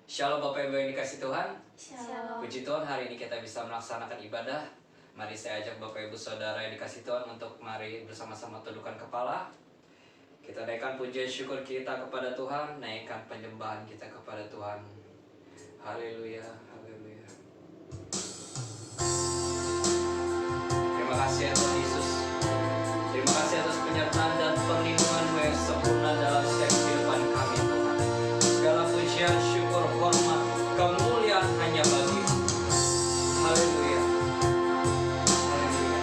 Shalom Bapak Ibu yang dikasih Tuhan. Shalom. Puji Tuhan, hari ini kita bisa melaksanakan ibadah. Mari saya ajak Bapak Ibu Saudara yang dikasih Tuhan untuk mari bersama-sama tundukkan kepala. Kita naikkan pujian syukur kita kepada Tuhan, naikkan penyembahan kita kepada Tuhan. Haleluya, haleluya. Terima kasih ya Tuhan Yesus. Terima kasih atas penyertaan dan perlindungan-Mu yang sempurna dalam setiap kehidupan kami Tuhan. Segala pujian, syukur, hormat, kemuliaan hanya bagi-Mu. Haleluya. Haleluya.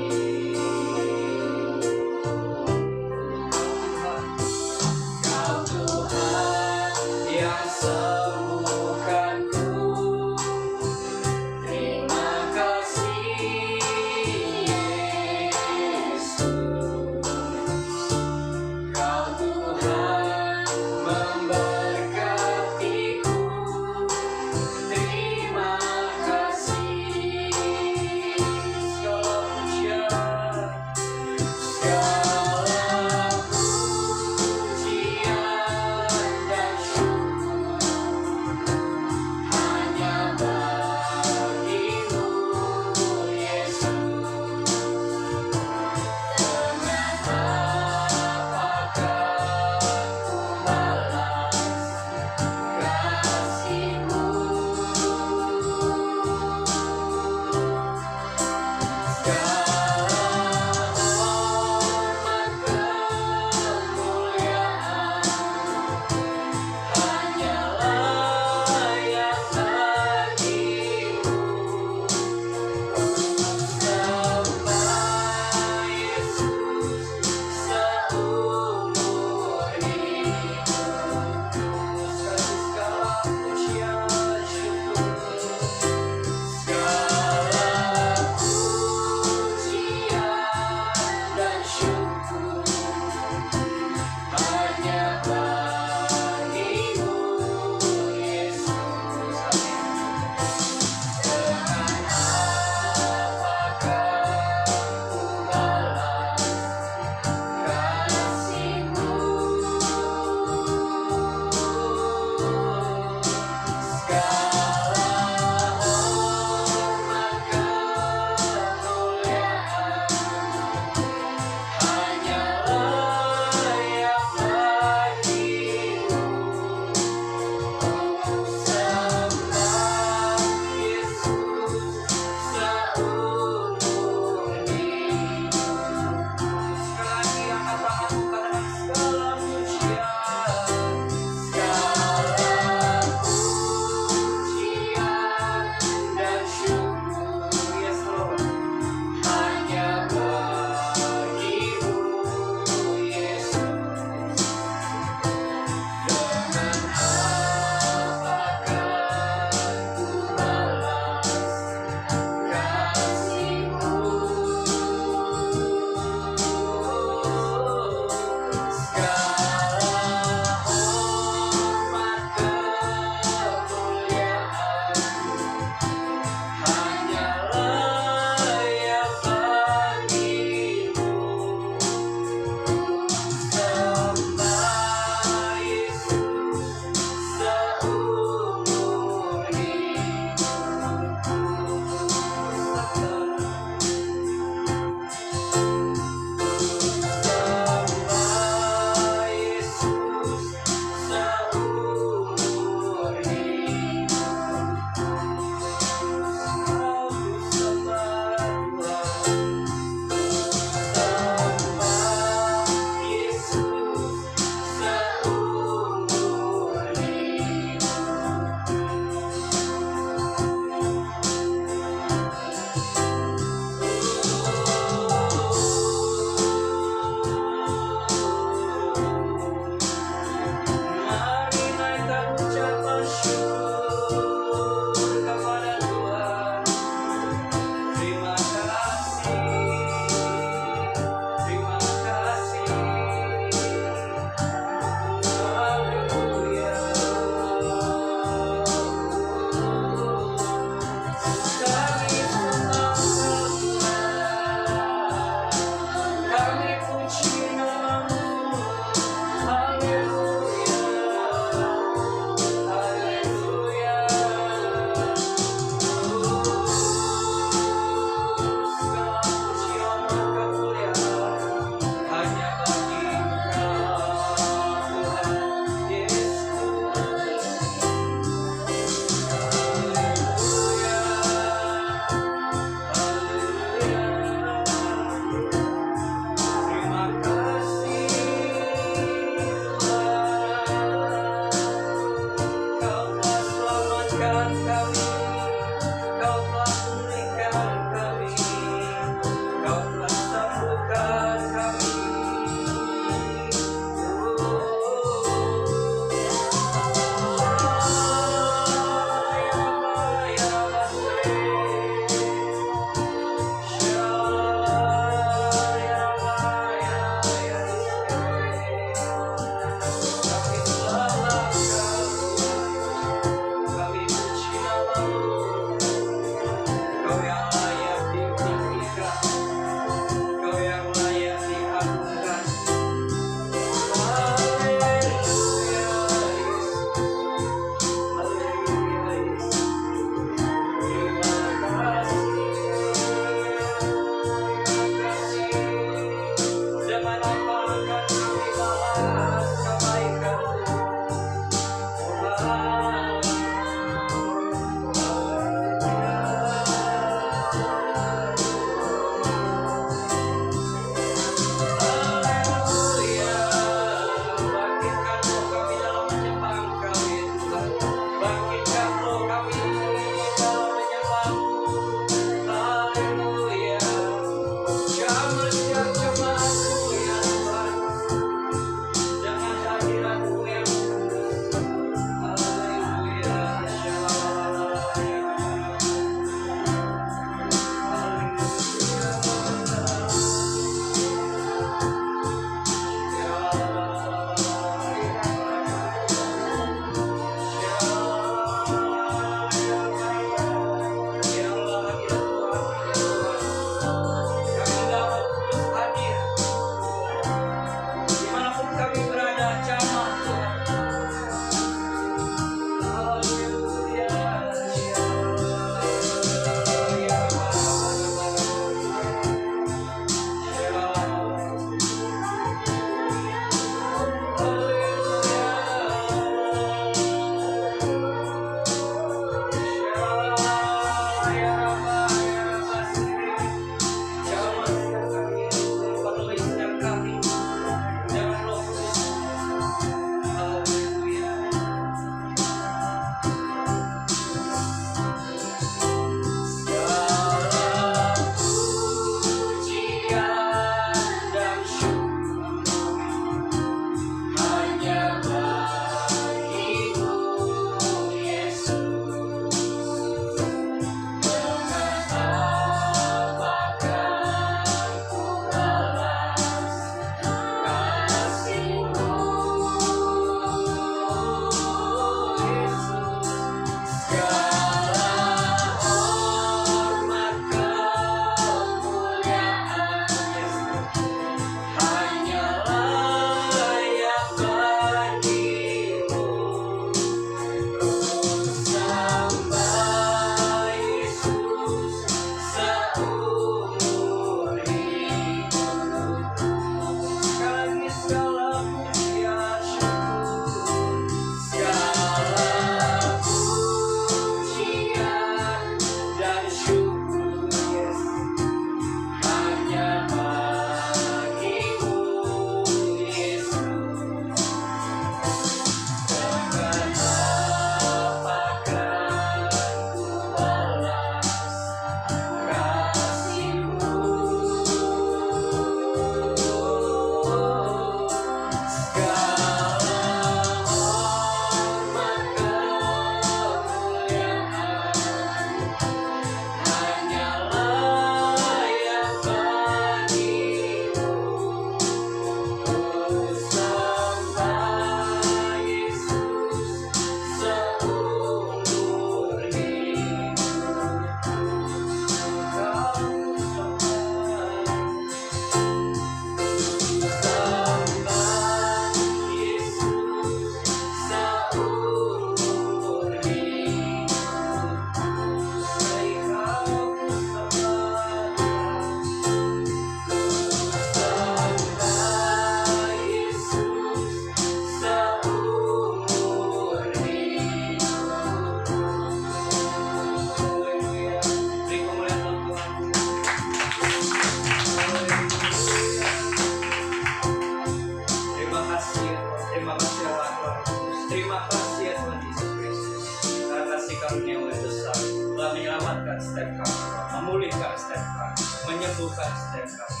setiap kami, Tuhan. Memulihkan setiap kami, menyembuhkan setiap kami.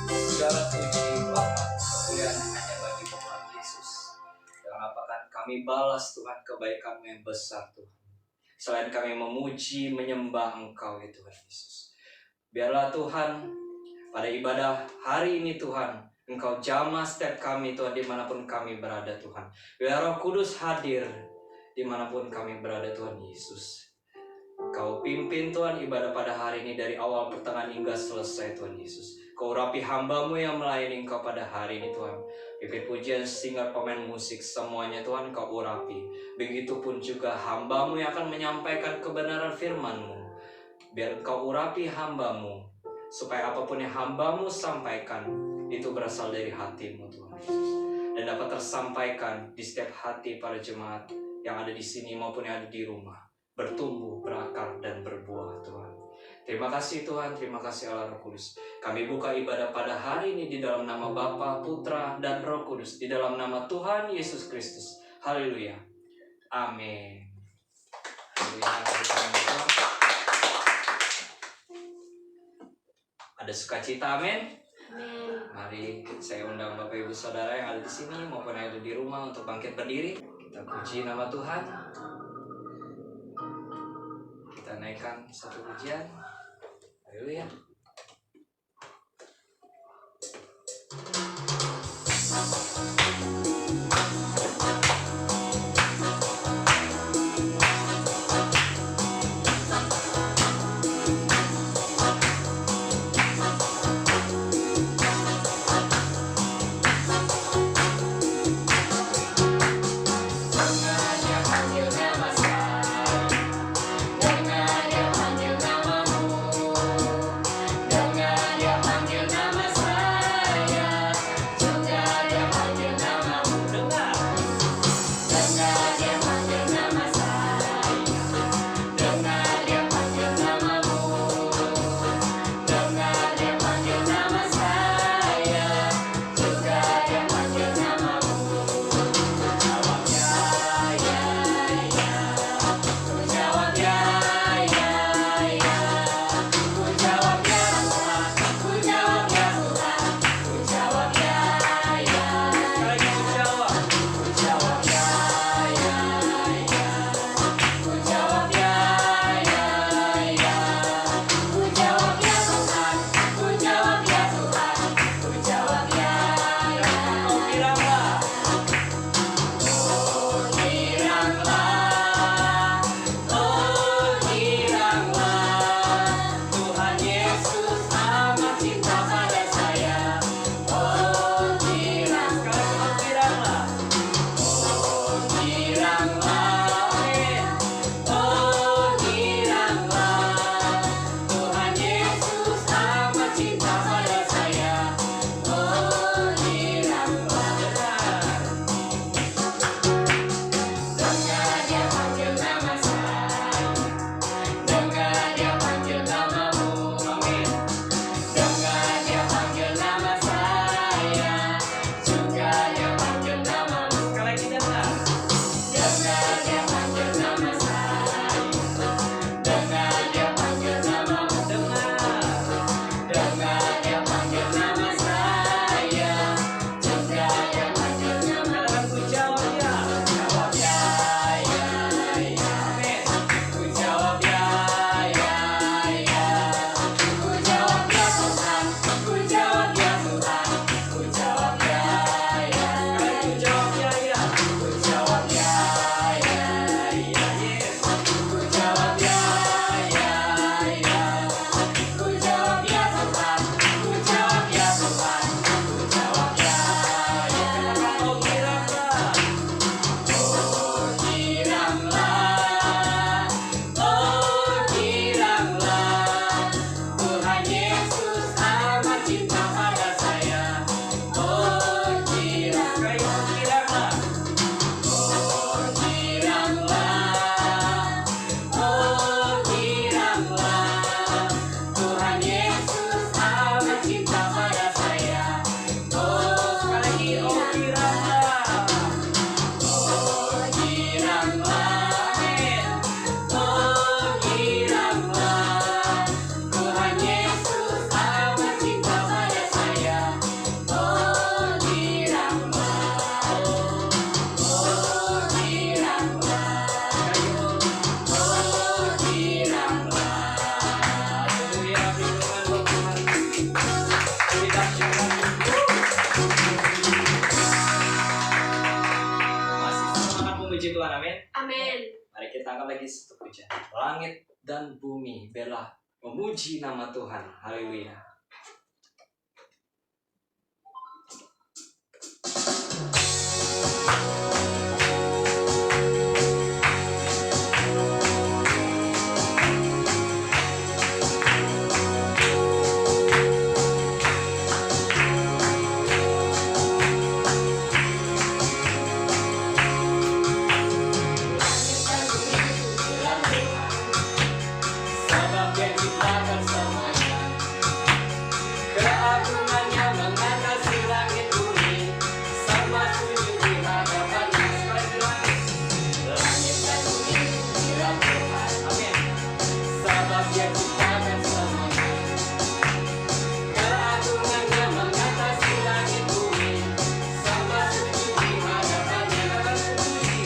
Segala puji, hormat, kemuliaan hanya bagi Tuhan Yesus. Dan apakah kami balas Tuhan kebaikan-Mu yang besar Tuhan. Selain kami memuji, menyembah Engkau ya Tuhan Yesus. Biarlah Tuhan, pada ibadah hari ini Tuhan, Engkau jamah setiap kami Tuhan dimanapun kami berada Tuhan. Biar Roh Kudus hadir dimanapun kami berada Tuhan Yesus. Kau pimpin Tuhan ibadah pada hari ini dari awal pertengahan hingga selesai Tuhan Yesus. Kau urapi hamba-Mu yang melayani Engkau pada hari ini Tuhan. Pimpin pujian, singer, pemain musik, semuanya Tuhan Kau urapi. Begitupun juga hamba-Mu yang akan menyampaikan kebenaran firman-Mu. Biar Engkau urapi hamba-Mu, supaya apapun yang hamba-Mu sampaikan, itu berasal dari hati-Mu Tuhan Yesus. Dan dapat tersampaikan di setiap hati para jemaat yang ada di sini maupun yang ada di rumah. Bertumbuh, berakar, dan berbuah Tuhan. Terima kasih Tuhan, terima kasih Allah Roh Kudus. Kami buka ibadah pada hari ini di dalam nama Bapa, Putra, dan Roh Kudus. Di dalam nama Tuhan Yesus Kristus. Haleluya. Amin. Ada sukacita, amin. Mari saya undang Bapak Ibu Saudara yang ada di sini maupun yang ada di rumah untuk bangkit berdiri. Kita puji nama Tuhan. Kita naikkan satu pujian. Haleluya. Amin. Mari kita angkat lagi satu pujian. Langit dan bumi bela memuji nama Tuhan. Haleluya. Sebab Dia ciptakan semuanya, keagungannya mengatasi langit bumi, sama sujud di hadapannya. Sekali lagi, langit dan bumi bilang Tuhan. Amin. Sebab Dia ciptakan semuanya, keagungannya mengatasi langit bumi, sama sujud di hadapannya. Katakan puji,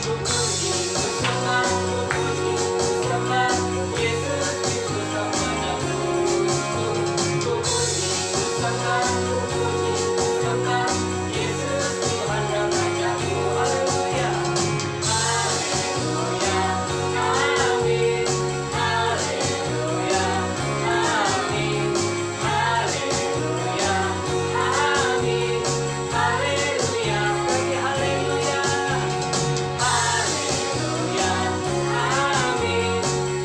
puji, sembah, puji, sembah Yesus Kristus sama namamu. Puji, sembah, puji, sembah Yesus Tuhan dan Rajamu. Haleluya, haleluya, amin, haleluya, amin, haleluya, amin, haleluya, bagi haleluya, haleluya, amin,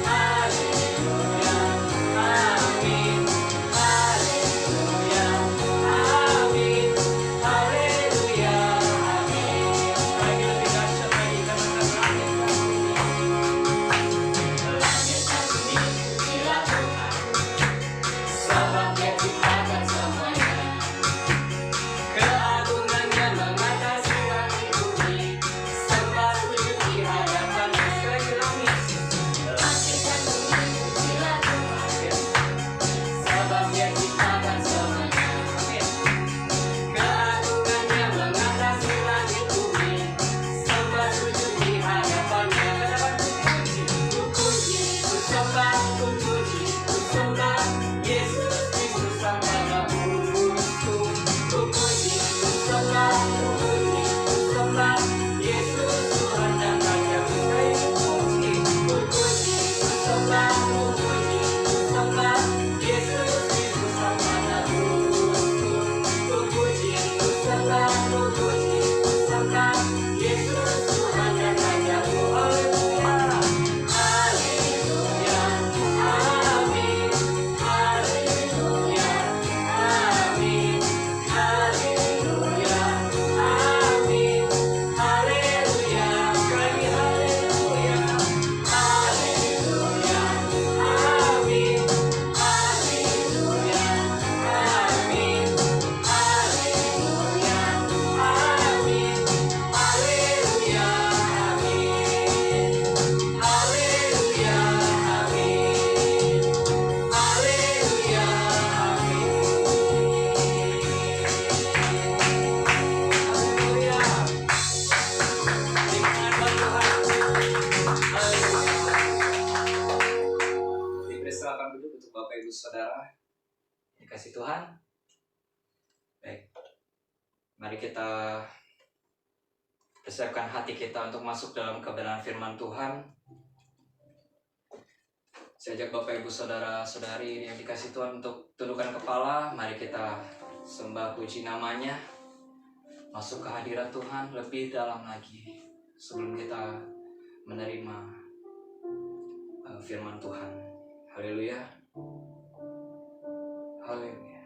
haleluya, amin, haleluya, amin, haleluya, amin. Lagi lebih dahsyat lagi, katakan langit dan bumi. Langit dan bumi bilang Tuhan, sebab Dia ciptakan semuanya, keagungannya mengatasi langit bumi, sembah sujud di hadapannya. Sekali lagi, langit dan bumi bilang Tuhan, sebab Dia ciptakan semuanya. Amin. Keagungannya mengatasi langit bumi, sembah sujud di hadapannya. Katakan puji, puji, sembah, puji, sembah Yesus Kristus sama namamu. Puji, sembah, puji, sembah Yesus Tuhan dan Rajamu. Puji, sembah, puji, sembah Yesus Kristus sama namamu. Puji, sembah, puji, sembah Yesus Tuhan dan Rajamu. Haleluya, haleluya, amin, haleluya, amin, haleluya, amin, haleluya, sekali haleluya, haleluya, amin, haleluya, amin, haleluya, amin, haleluya, amin, haleluya, amin, haleluya, haleluya. Nikmatkan Tuhan. Haleluya. Dipersilakan duduk untuk Bapak Ibu Saudara dikasih Tuhan. Baik, mari kita persiapkan hati kita untuk masuk dalam kebenaran firman Tuhan. Saya ajak Bapak Ibu Saudara-saudari yang dikasih Tuhan untuk tundukkan kepala. Mari kita sembah puji namanya, masuk ke hadirat Tuhan lebih dalam lagi sebelum kita menerima firman Tuhan. Haleluya, haleluya.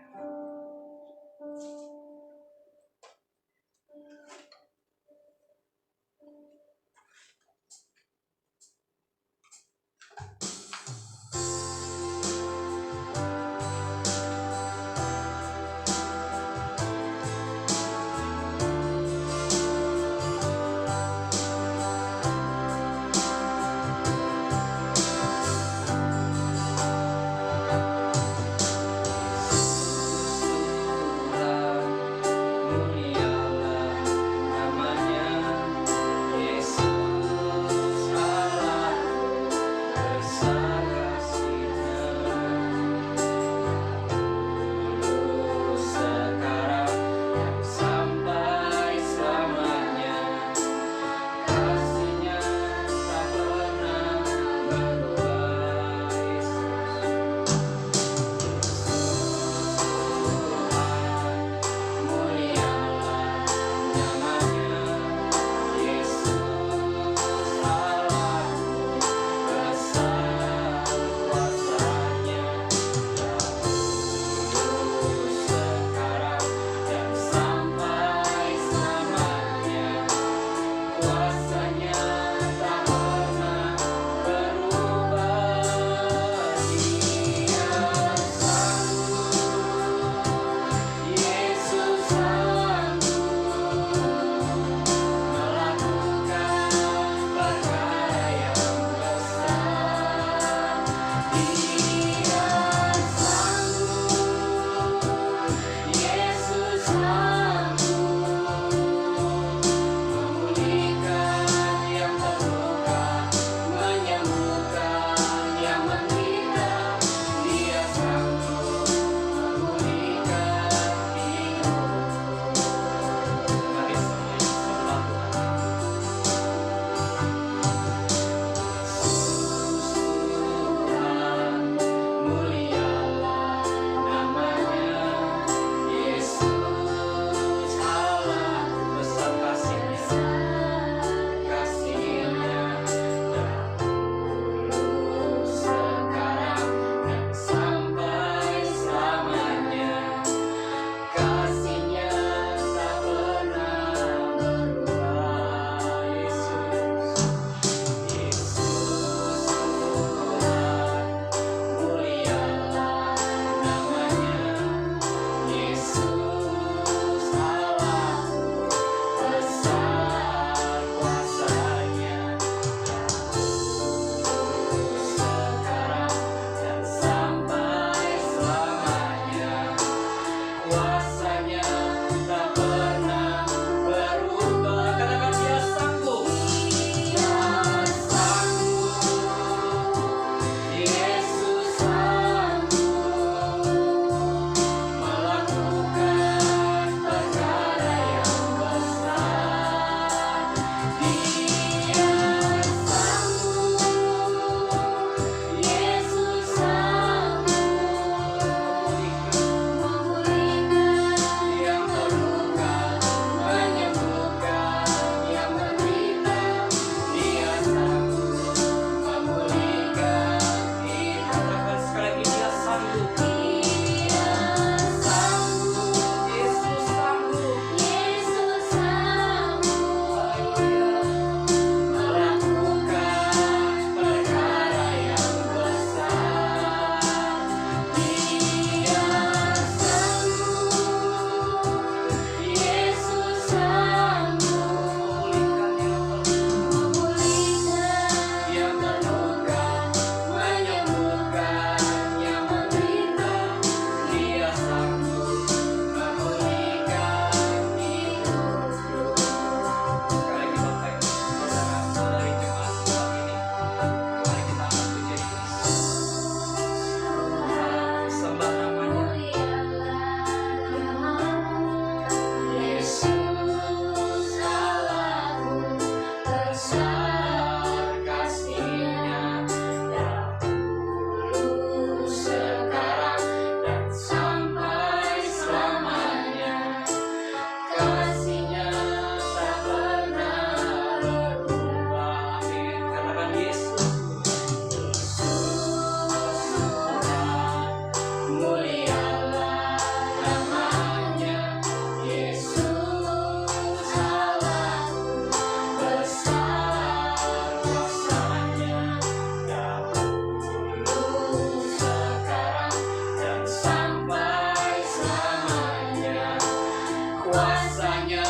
kuasanya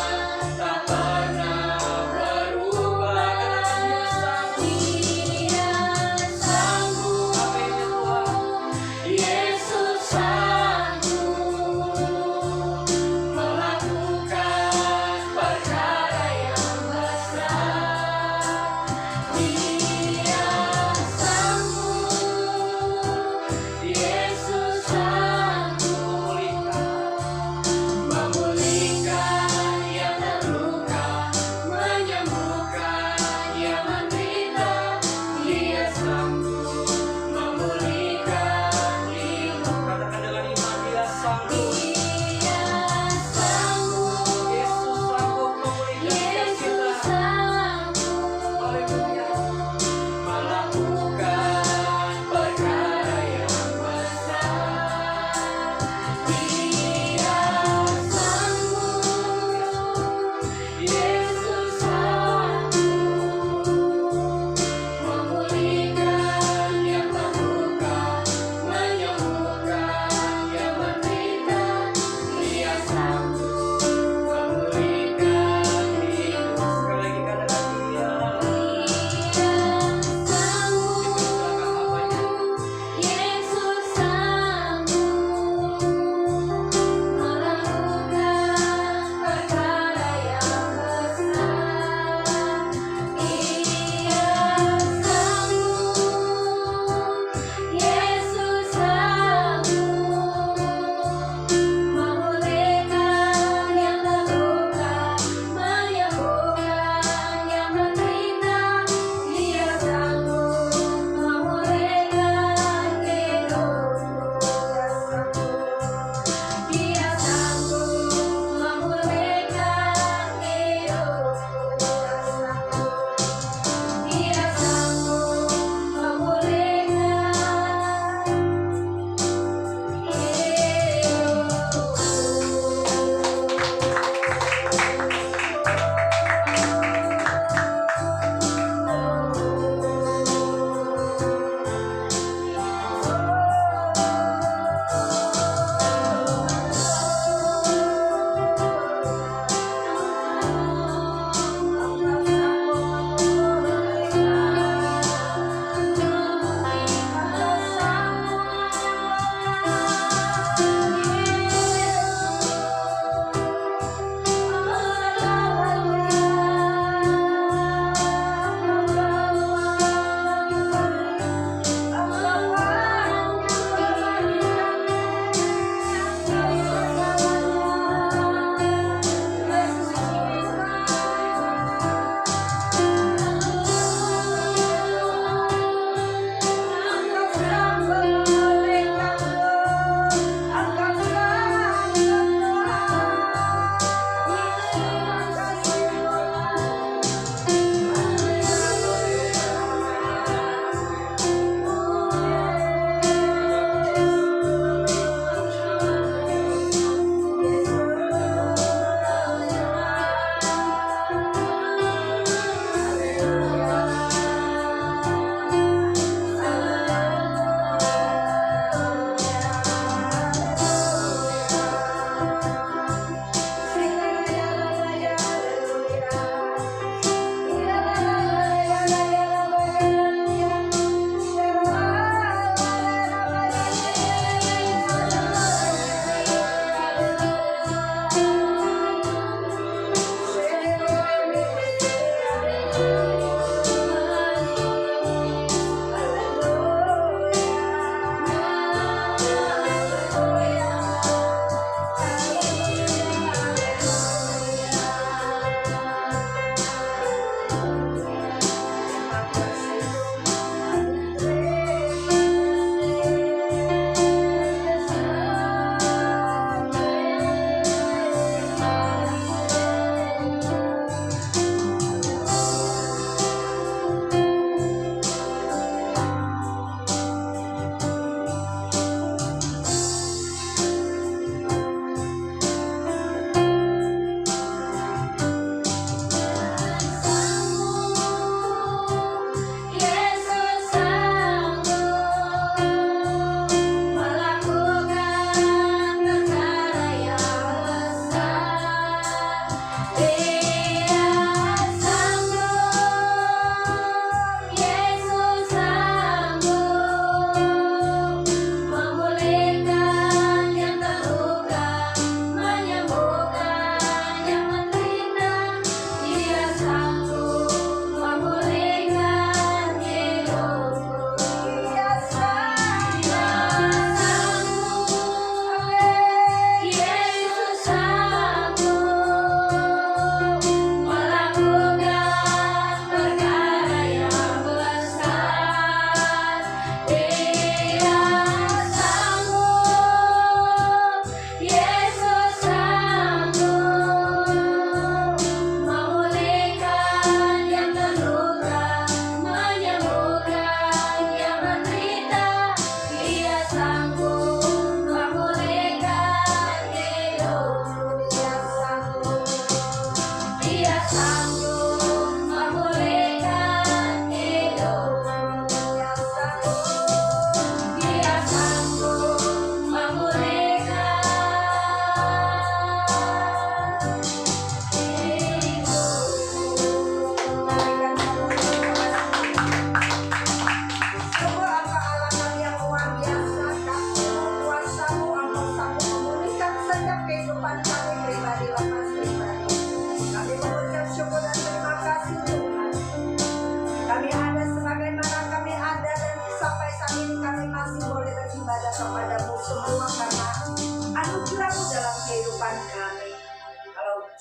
tak pernah berubah. Katanya sanggup. Dia sanggup, Amin ya Tuhan. Yesus sanggup melakukan perkara yang besar. Dia sanggup, Yesus sanggup memulihkan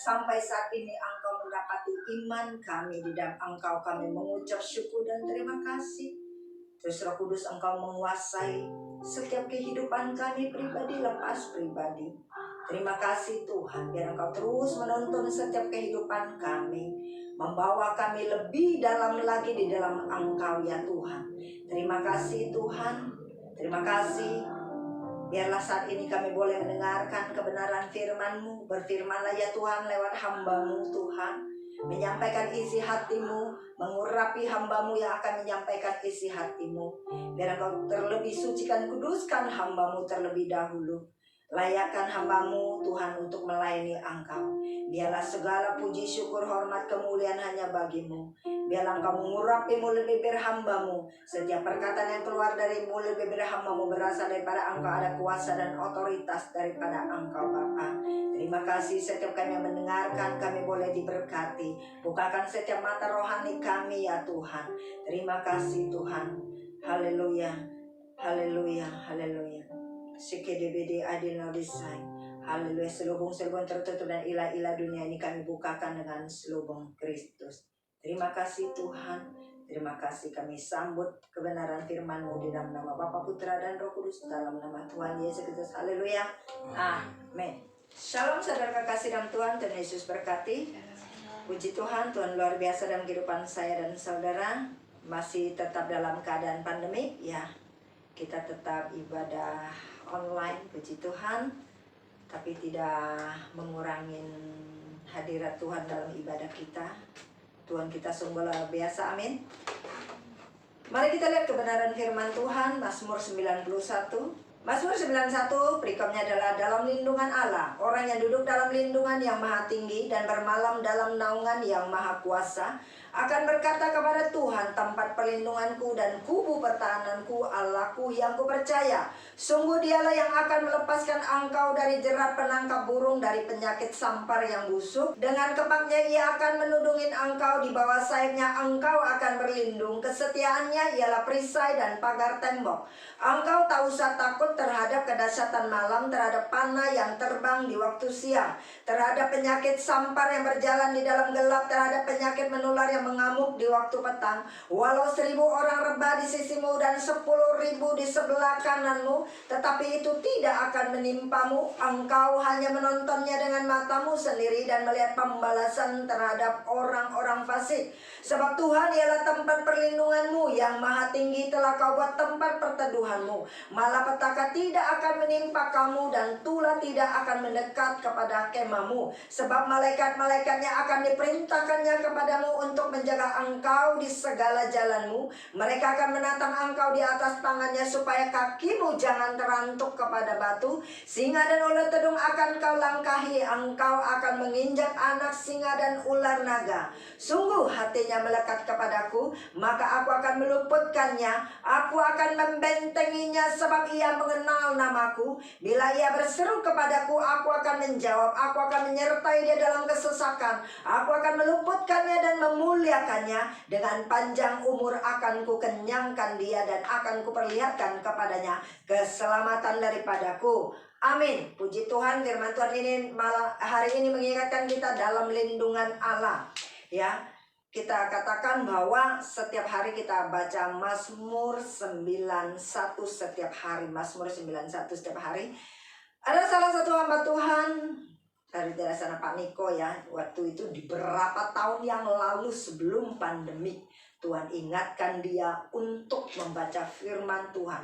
Sampai saat ini Engkau mendapati iman kami di dalam Engkau, kami mengucap syukur dan terima kasih. Terus Roh Kudus Engkau menguasai setiap kehidupan kami pribadi lepas pribadi. Terima kasih Tuhan, biar Engkau terus menuntun setiap kehidupan kami, membawa kami lebih dalam lagi di dalam Engkau ya Tuhan. Terima kasih Tuhan, terima kasih. Biarlah saat ini kami boleh mendengarkan kebenaran firman-Mu. Berfirmanlah ya Tuhan lewat hamba-Mu Tuhan, menyampaikan isi hati-Mu, mengurapi hamba-Mu yang akan menyampaikan isi hati-Mu. Biar Engkau terlebih sucikan, kuduskan hamba-Mu terlebih dahulu. Layakkan hamba-Mu Tuhan untuk melayani Engkau. Biarlah segala puji, syukur, hormat, kemuliaan hanya bagi-Mu. Biarlah Engkau mengurapi mulut bibir hamba-Mu. Setiap perkataan yang keluar dari mulut bibir hamba-Mu berasal daripada Engkau, ada kuasa dan otoritas daripada Engkau Bapa. Terima kasih setiap kami yang mendengarkan, kami boleh diberkati. Bukakan setiap mata rohani kami ya Tuhan. Terima kasih Tuhan. Haleluya, haleluya, haleluya. Sekedebede adil nodisai. Haleluya. Selubung-selubung tertutup dan ilah-ilah dunia ini kami bukakan dengan selubung Kristus. Terima kasih Tuhan. Terima kasih, kami sambut kebenaran firman-Mu di dalam nama Bapa, Putra, dan Roh Kudus, dalam nama Tuhan Yesus Kristus. Haleluya. Amin. Shalom saudara kekasih dalam Tuhan, Tuhan Yesus berkati. Puji Tuhan, Tuhan luar biasa dalam kehidupan saya dan saudara. Masih tetap dalam keadaan pandemi ya. Kita tetap ibadah online, puji Tuhan. Tapi tidak mengurangi hadirat Tuhan dalam ibadah kita. Tuhan kita sungguh luar biasa, amin. Mari kita lihat kebenaran firman Tuhan, Mazmur 91. Mazmur 91 perikomnya adalah dalam lindungan Allah. Orang yang duduk dalam lindungan yang maha tinggi dan bermalam dalam naungan yang maha kuasa akan berkata kepada Tuhan, tempat perlindunganku dan kubu pertahananku, Allahku yang kupercaya. Sungguh dialah yang akan melepaskan engkau dari jerat penangkap burung, dari penyakit sampar yang busuk. Dengan kepaknya ia akan menudungin engkau, di bawah sayapnya engkau akan berlindung. Kesetiaannya ialah perisai dan pagar tembok. Engkau tak usah takut terhadap kedahsyatan malam, terhadap panah yang terbang di waktu siang, terhadap penyakit sampar yang berjalan di dalam gelap, terhadap penyakit menular yang mengamuk di waktu petang. Walau 1000 orang rebah di sisimu dan 10.000 di sebelah kananmu, tetapi itu tidak akan menimpamu. Engkau hanya menontonnya dengan matamu sendiri dan melihat pembalasan terhadap orang-orang fasik. Sebab Tuhan ialah tempat perlindunganmu, yang maha tinggi telah kau buat tempat perteduhanmu. Malapetaka tidak akan menimpa kamu dan tulah tidak akan mendekat kepada kemahmu. Sebab malaikat-malaikatnya akan diperintahkannya kepadamu untuk menjaga engkau di segala jalanmu. Mereka akan menatang engkau di atas tangannya, supaya kakimu jangan terantuk kepada batu. Singa dan ular tedung akan kau langkahi. Engkau akan menginjak anak singa dan ular naga. Sungguh hatinya melekat kepadaku, maka aku akan meluputkannya. Aku akan membentenginya, sebab ia mengenal namaku. Bila ia berseru kepadaku, aku akan menjawab. Aku akan menyertai dia dalam kesesakan. Aku akan meluputkannya dan memuliakannya. Dengan panjang umur akan kukenyangkan dia, dan akan kuperlihatkan kepadanya keselamatan daripadaku. Amin. Puji Tuhan, firman Tuhan ini hari ini mengingatkan kita dalam lindungan Allah. Ya, kita katakan bahwa setiap hari kita baca Mazmur 91 setiap hari. Mazmur 91 setiap hari. Ada salah satu hamba Tuhan dari daerah sana, Pak Niko ya. Waktu itu di beberapa tahun yang lalu sebelum pandemi, Tuhan ingatkan dia untuk membaca firman Tuhan.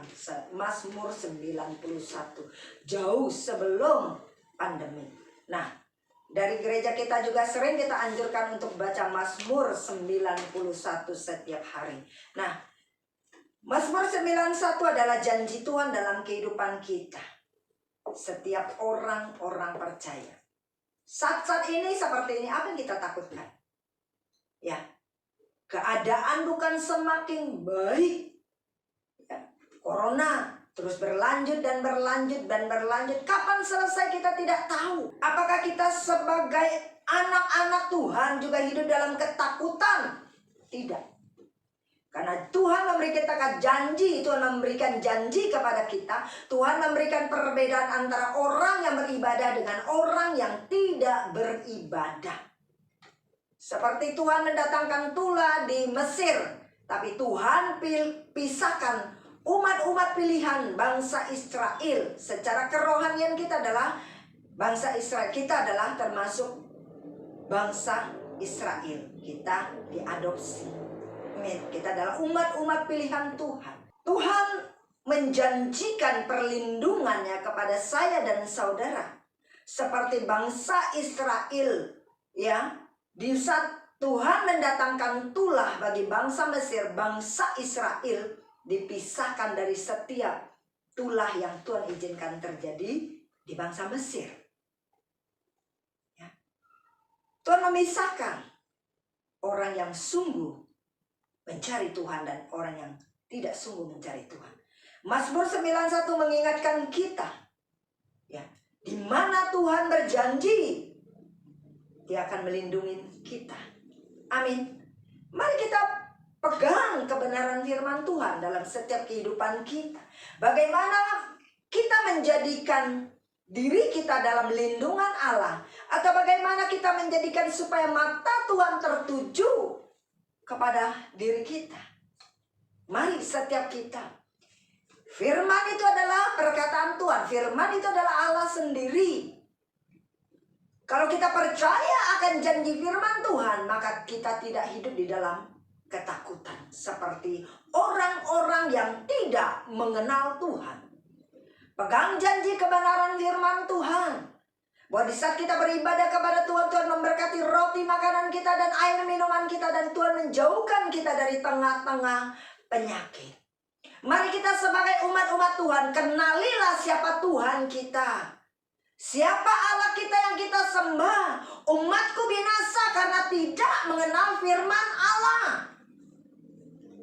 Mazmur 91 jauh sebelum pandemi. Nah, dari gereja kita juga sering kita anjurkan untuk baca Mazmur 91 setiap hari. Nah, Mazmur 91 adalah janji Tuhan dalam kehidupan kita. Setiap orang-orang percaya. Saat-saat ini seperti ini, apa yang kita takutkan? Ya, keadaan bukan semakin baik. Ya, corona terus berlanjut dan berlanjut dan berlanjut. Kapan selesai kita tidak tahu. Apakah kita sebagai anak-anak Tuhan juga hidup dalam ketakutan? Tidak. Karena Tuhan memberikan janji, Tuhan memberikan janji kepada kita. Tuhan memberikan perbedaan antara orang yang beribadah dengan orang yang tidak beribadah. Seperti Tuhan mendatangkan tulah di Mesir, tapi Tuhan pisahkan umat-umat pilihan bangsa Israel. Secara kerohanian kita adalah bangsa Israel. Kita adalah termasuk bangsa Israel. Kita diadopsi. Kita adalah umat-umat pilihan Tuhan. Tuhan menjanjikan perlindungannya kepada saya dan saudara. Seperti bangsa Israel. Ya, di saat Tuhan mendatangkan tulah bagi bangsa Mesir, bangsa Israel dipisahkan dari setiap tulah yang Tuhan izinkan terjadi di bangsa Mesir. Ya. Tuhan memisahkan orang yang sungguh mencari Tuhan dan orang yang tidak sungguh mencari Tuhan. Mazmur 91 mengingatkan kita, ya, di mana Tuhan berjanji, Dia akan melindungi kita. Amin. Mari kita pegang kebenaran firman Tuhan dalam setiap kehidupan kita. Bagaimana kita menjadikan diri kita dalam lindungan Allah, atau bagaimana kita menjadikan supaya mata Tuhan tertuju kepada diri kita. Mari setiap kita. Firman itu adalah perkataan Tuhan. Firman itu adalah Allah sendiri. Kalau kita percaya akan janji firman Tuhan, maka kita tidak hidup di dalam ketakutan. Seperti orang-orang yang tidak mengenal Tuhan. Pegang janji kebenaran firman Tuhan. Bahwa di saat kita beribadah kepada Tuhan, Tuhan memberkati roti makanan kita dan air minuman kita. Dan Tuhan menjauhkan kita dari tengah-tengah penyakit. Mari kita sebagai umat-umat Tuhan, kenalilah siapa Tuhan kita. Siapa Allah kita yang kita sembah. Umatku binasa karena tidak mengenal firman Allah.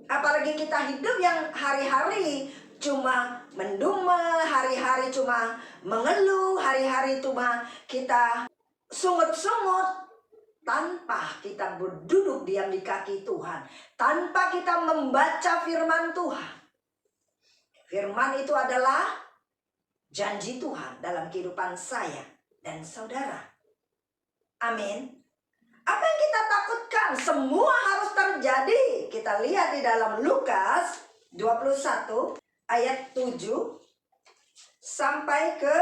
Apalagi kita hidup yang hari-hari cuma menduma, hari-hari cuma mengeluh, hari-hari cuma kita sungut-sungut, tanpa kita berduduk diam di kaki Tuhan, tanpa kita membaca firman Tuhan. Firman itu adalah janji Tuhan dalam kehidupan saya dan saudara. Amin. Apa yang kita takutkan semua harus terjadi. Kita lihat di dalam Lukas 21 ayat 7 sampai ke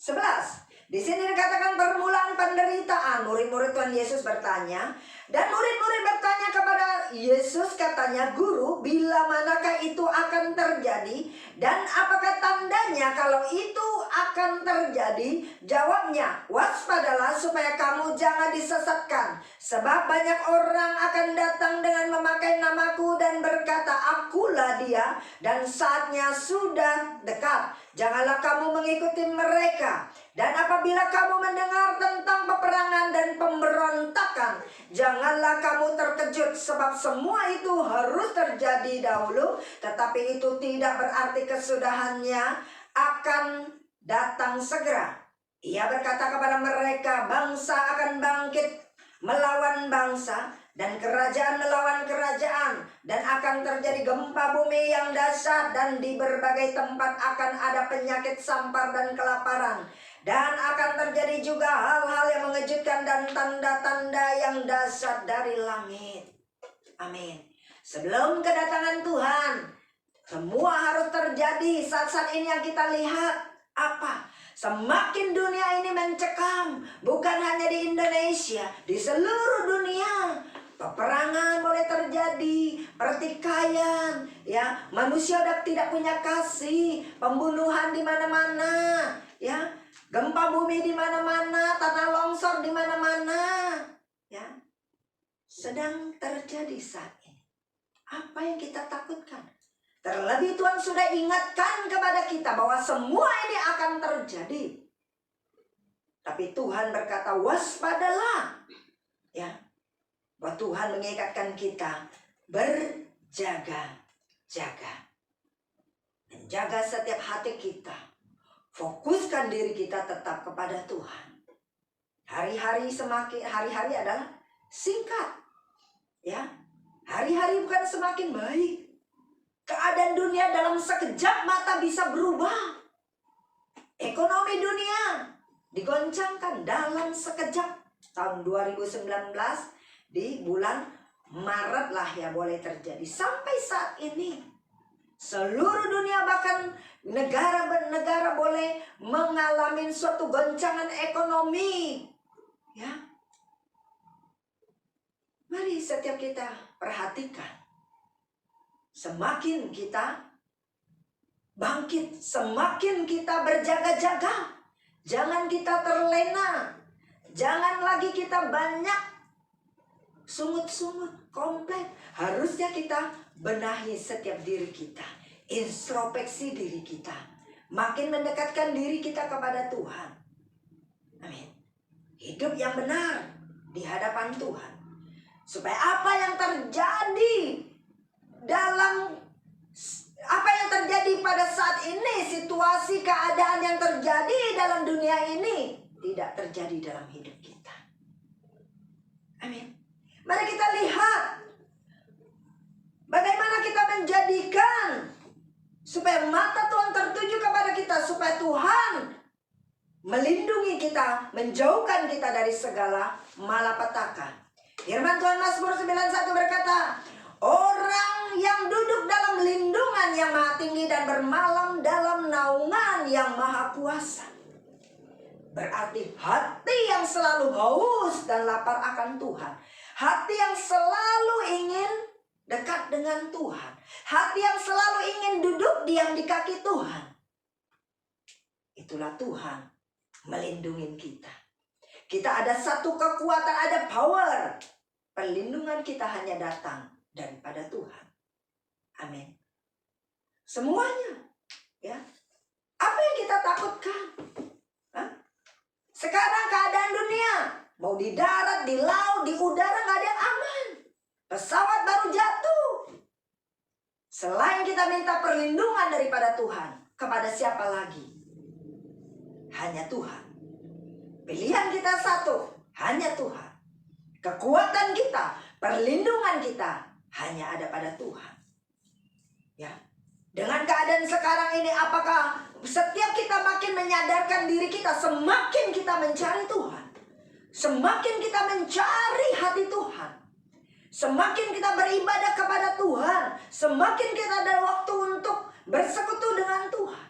11. Di sini dikatakan permulaan penderitaan. Murid-murid Tuhan Yesus bertanya, dan murid-murid bertanya kepada Yesus, katanya, "Guru, bila manakah itu akan terjadi? Dan apakah tandanya kalau itu akan terjadi?" Jawabnya, "Waspadalah supaya kamu jangan disesatkan. Sebab banyak orang akan datang dengan memakai namaku dan berkata, 'Akulah dia,' dan saatnya sudah dekat. Janganlah kamu mengikuti mereka. Dan apabila kamu mendengar tentang peperangan dan pemberontakan, janganlah kamu terkejut, sebab semua itu harus terjadi dahulu, tetapi itu tidak berarti kesudahannya akan datang segera." Ia berkata kepada mereka, "Bangsa akan bangkit melawan bangsa, dan kerajaan melawan kerajaan, dan akan terjadi gempa bumi yang dahsyat, dan di berbagai tempat akan ada penyakit sampar dan kelaparan. Dan akan terjadi juga hal-hal yang mengejutkan dan tanda-tanda yang dahsyat dari langit." Amin. Sebelum kedatangan Tuhan, semua harus terjadi. Saat-saat ini yang kita lihat apa? Semakin dunia ini mencekam, bukan hanya di Indonesia, di seluruh dunia. Peperangan boleh terjadi, pertikaian, ya, manusia udah tidak punya kasih, pembunuhan di mana-mana, ya, gempa bumi di mana-mana, tanah longsor di mana-mana, ya, sedang terjadi saat ini. Apa yang kita takutkan? Terlebih Tuhan sudah ingatkan kepada kita bahwa semua ini akan terjadi. Tapi Tuhan berkata, waspadalah. Ya, bahwa Tuhan mengingatkan kita berjaga-jaga. Menjaga setiap hati kita. Fokuskan diri kita tetap kepada Tuhan. Hari-hari adalah singkat. Ya. Hari-hari bukan semakin baik. Keadaan dunia dalam sekejap mata bisa berubah. Ekonomi dunia digoncangkan dalam sekejap. Tahun 2019 di bulan Maret lah ya boleh terjadi. Sampai saat ini seluruh dunia bahkan negara-negara boleh mengalami suatu goncangan ekonomi. Ya. Mari setiap kita perhatikan. Semakin kita bangkit, semakin kita berjaga-jaga. Jangan kita terlena. Jangan lagi kita banyak sungut-sungut, komplain. Harusnya kita benahi setiap diri kita. Introspeksi diri kita. Makin mendekatkan diri kita kepada Tuhan. Amin. Hidup yang benar di hadapan Tuhan. Supaya apa yang terjadi pada saat ini, situasi keadaan yang terjadi dalam dunia ini tidak terjadi dalam hidup kita. Amin. Mari kita lihat bagaimana kita menjadikan supaya mata Tuhan tertuju kepada kita, supaya Tuhan melindungi kita, menjauhkan kita dari segala malapetaka. Firman Tuhan Mazmur 91 berkata, orang yang duduk dalam lindungan yang maha tinggi dan bermalam dalam naungan yang maha kuasa. Berarti hati yang selalu haus dan lapar akan Tuhan. Hati yang selalu ingin dekat dengan Tuhan. Hati yang selalu ingin duduk diam di kaki Tuhan. Itulah Tuhan melindungi kita. Kita ada satu kekuatan, ada power. Perlindungan kita hanya datang daripada Tuhan. Amin. Semuanya. Ya. Apa yang kita takutkan? Hah? Sekarang keadaan dunia, mau di darat, di laut, di udara, nggak ada yang aman. Pesawat baru jatuh. Selain kita minta perlindungan daripada Tuhan, kepada siapa lagi? Hanya Tuhan. Pilihan kita satu, hanya Tuhan. Kekuatan kita, perlindungan kita hanya ada pada Tuhan. Ya. Dengan keadaan sekarang ini, apakah setiap kita makin menyadarkan diri kita, semakin kita mencari Tuhan, semakin kita mencari hati Tuhan, semakin kita beribadah kepada Tuhan, semakin kita ada waktu untuk bersekutu dengan Tuhan,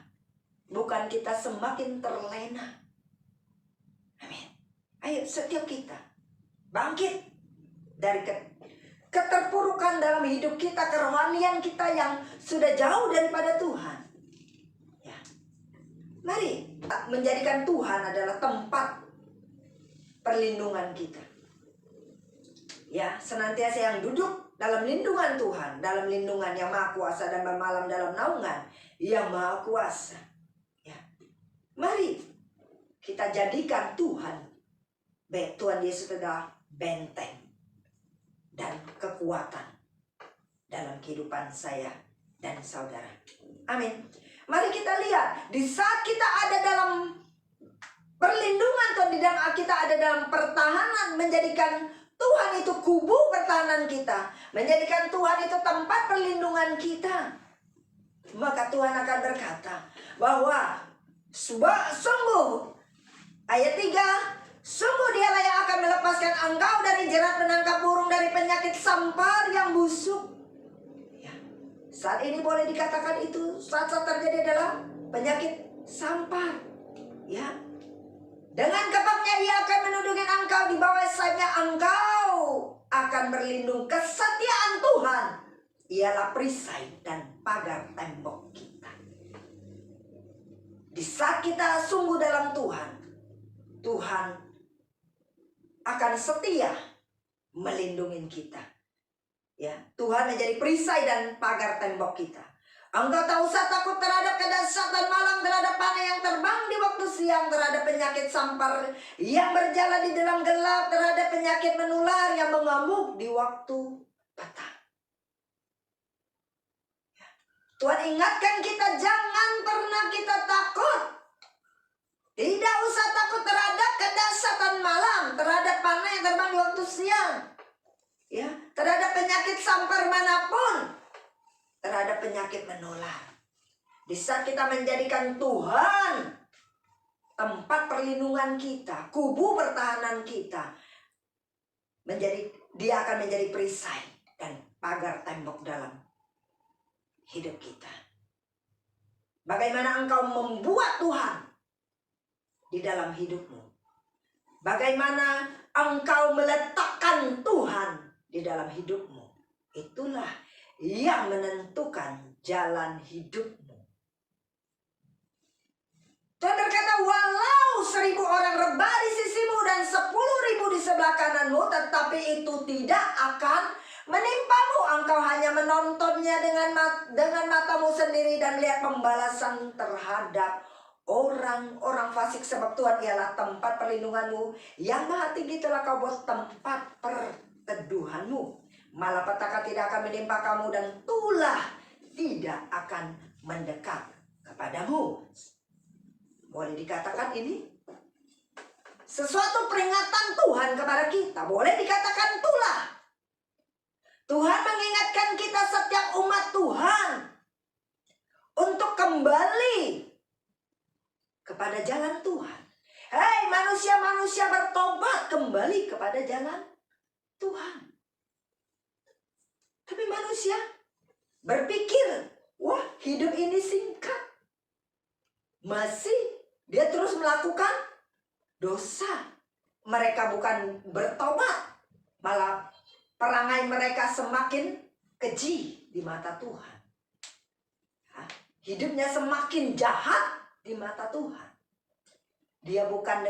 bukan kita semakin terlena. Amin. Ayo setiap kita bangkit dari keterpurukan dalam hidup kita, kerohanian kita yang sudah jauh daripada Tuhan. Ya. Mari menjadikan Tuhan adalah tempat perlindungan kita. Ya, senantiasa yang duduk dalam lindungan Tuhan, dalam lindungan yang maha kuasa dan bermalam dalam naungan yang maha kuasa. Ya. Mari kita jadikan Tuhan Yesus adalah benteng dan kekuatan dalam kehidupan saya dan saudara. Amin. Mari kita lihat, di saat kita ada dalam perlindungan Tuhan, di dalam kita ada dalam pertahanan, menjadikan Tuhan itu kubu pertahanan kita, menjadikan Tuhan itu tempat perlindungan kita, maka Tuhan akan berkata bahwa sungguh, ayat 3, sungguh dialah yang akan melepaskan engkau dari jerat penangkap burung, dari penyakit sampar yang busuk. Ya. Saat ini boleh dikatakan itu saat terjadi adalah penyakit sampar. Ya. Dengan kepaknya ia akan menundukkan engkau, di bawah sayapnya engkau akan berlindung. Kesetiaan Tuhan ialah perisai dan pagar tembok kita. Di saat kita sungguh dalam Tuhan, Tuhan akan setia melindungi kita. Ya, Tuhan menjadi perisai dan pagar tembok kita. Engkau tak usah takut terhadap kedahsyatan malam, terhadap panah yang terbang di waktu siang, terhadap penyakit sampar yang berjalan di dalam gelap, terhadap penyakit menular yang mengamuk di waktu petang. Ya. Tuhan ingatkan kita, jangan pernah kita takut. Tidak usah takut terhadap kedahsyatan malam, terhadap panah yang terbang di waktu siang. Ya, terhadap penyakit sampar manapun, terhadap penyakit menular. Di saat kita menjadikan Tuhan tempat perlindungan kita, kubu pertahanan kita, dia akan menjadi perisai dan pagar tembok dalam hidup kita. Bagaimana engkau membuat Tuhan di dalam hidupmu? Bagaimana engkau meletakkan Tuhan di dalam hidupmu? Itulah yang menentukan jalan hidupmu. Tuhan berkata, walau 1.000 orang rebah di sisimu dan 10.000 di sebelah kananmu, tetapi itu tidak akan menimpamu. Engkau hanya menontonnya dengan matamu sendiri dan lihat pembalasan terhadap orang-orang fasik. Sebab Tuhan ialah tempat perlindunganmu, yang maha tinggi telah kau buat tempat perteduhanmu. Malapetaka tidak akan menimpa kamu dan tulah tidak akan mendekat kepadamu. Boleh dikatakan ini sesuatu peringatan Tuhan kepada kita. Boleh dikatakan tulah. Tuhan mengingatkan kita setiap umat Tuhan untuk kembali kepada jalan Tuhan. Hei manusia-manusia, bertobat kembali kepada jalan Tuhan. Tapi manusia berpikir, wah hidup ini singkat. Masih dia terus melakukan dosa. Mereka bukan bertobat, malah perangai mereka semakin keji di mata Tuhan. Hidupnya semakin jahat di mata Tuhan. Dia bukan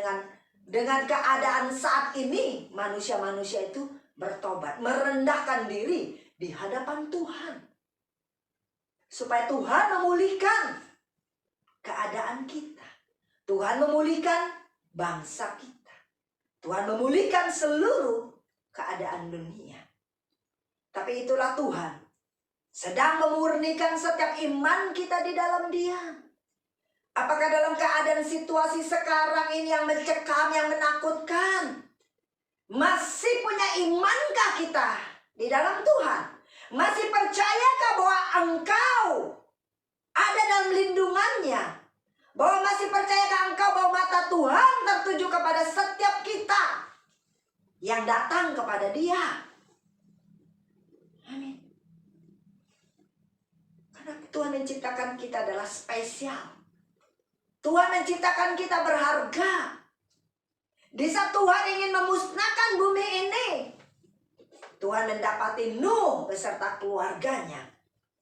dengan keadaan saat ini, manusia-manusia itu bertobat, merendahkan diri di hadapan Tuhan, supaya Tuhan memulihkan keadaan kita. Tuhan memulihkan bangsa kita. Tuhan memulihkan seluruh keadaan dunia. Tapi itulah Tuhan sedang memurnikan setiap iman kita di dalam Dia. Apakah dalam keadaan situasi sekarang ini yang mencekam, yang menakutkan, masih punya imankah kita di dalam Tuhan? Masih percayakah bahwa engkau ada dalam lindungannya? Bahwa masih percayakah engkau bahwa mata Tuhan tertuju kepada setiap kita yang datang kepada Dia? Amin. Karena Tuhan menciptakan kita adalah spesial. Tuhan menciptakan kita berharga. Di saat Tuhan ingin memusnahkan bumi ini, Tuhan mendapati Nuh beserta keluarganya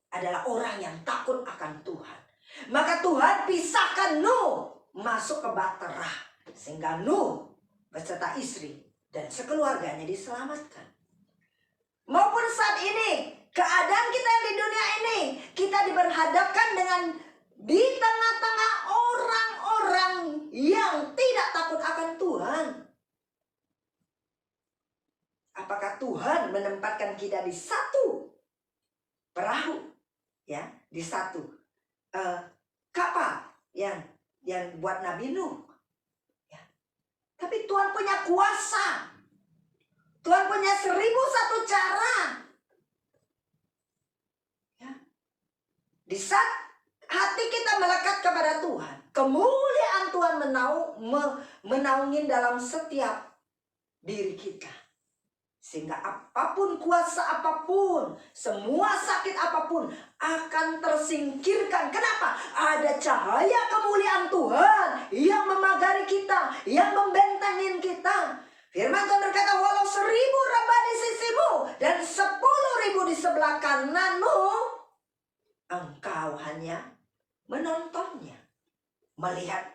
adalah orang yang takut akan Tuhan. Maka Tuhan pisahkan Nuh masuk ke Bahtera, sehingga Nuh beserta istri dan sekeluarganya diselamatkan. Maupun saat ini, keadaan kita yang di dunia ini, kita diberhadapkan dengan di tengah-tengah orang-orang yang tidak takut akan Tuhan. Apakah Tuhan menempatkan kita di satu perahu, ya, di satu kapal yang buat Nabi Nuh, ya. Tapi Tuhan punya kuasa. Tuhan punya 1001 cara, ya. Di saat hati kita melekat kepada Tuhan, kemuliaan Tuhan menaungi dalam setiap diri kita. Sehingga apapun, kuasa apapun, semua sakit apapun akan tersingkirkan. Kenapa? Ada cahaya kemuliaan Tuhan yang memagari kita, yang membentengin kita. Firman Tuhan berkata, walau 1000 rebah di sisimu dan 10.000 di sebelah kananmu, engkau hanya menontonnya. Melihat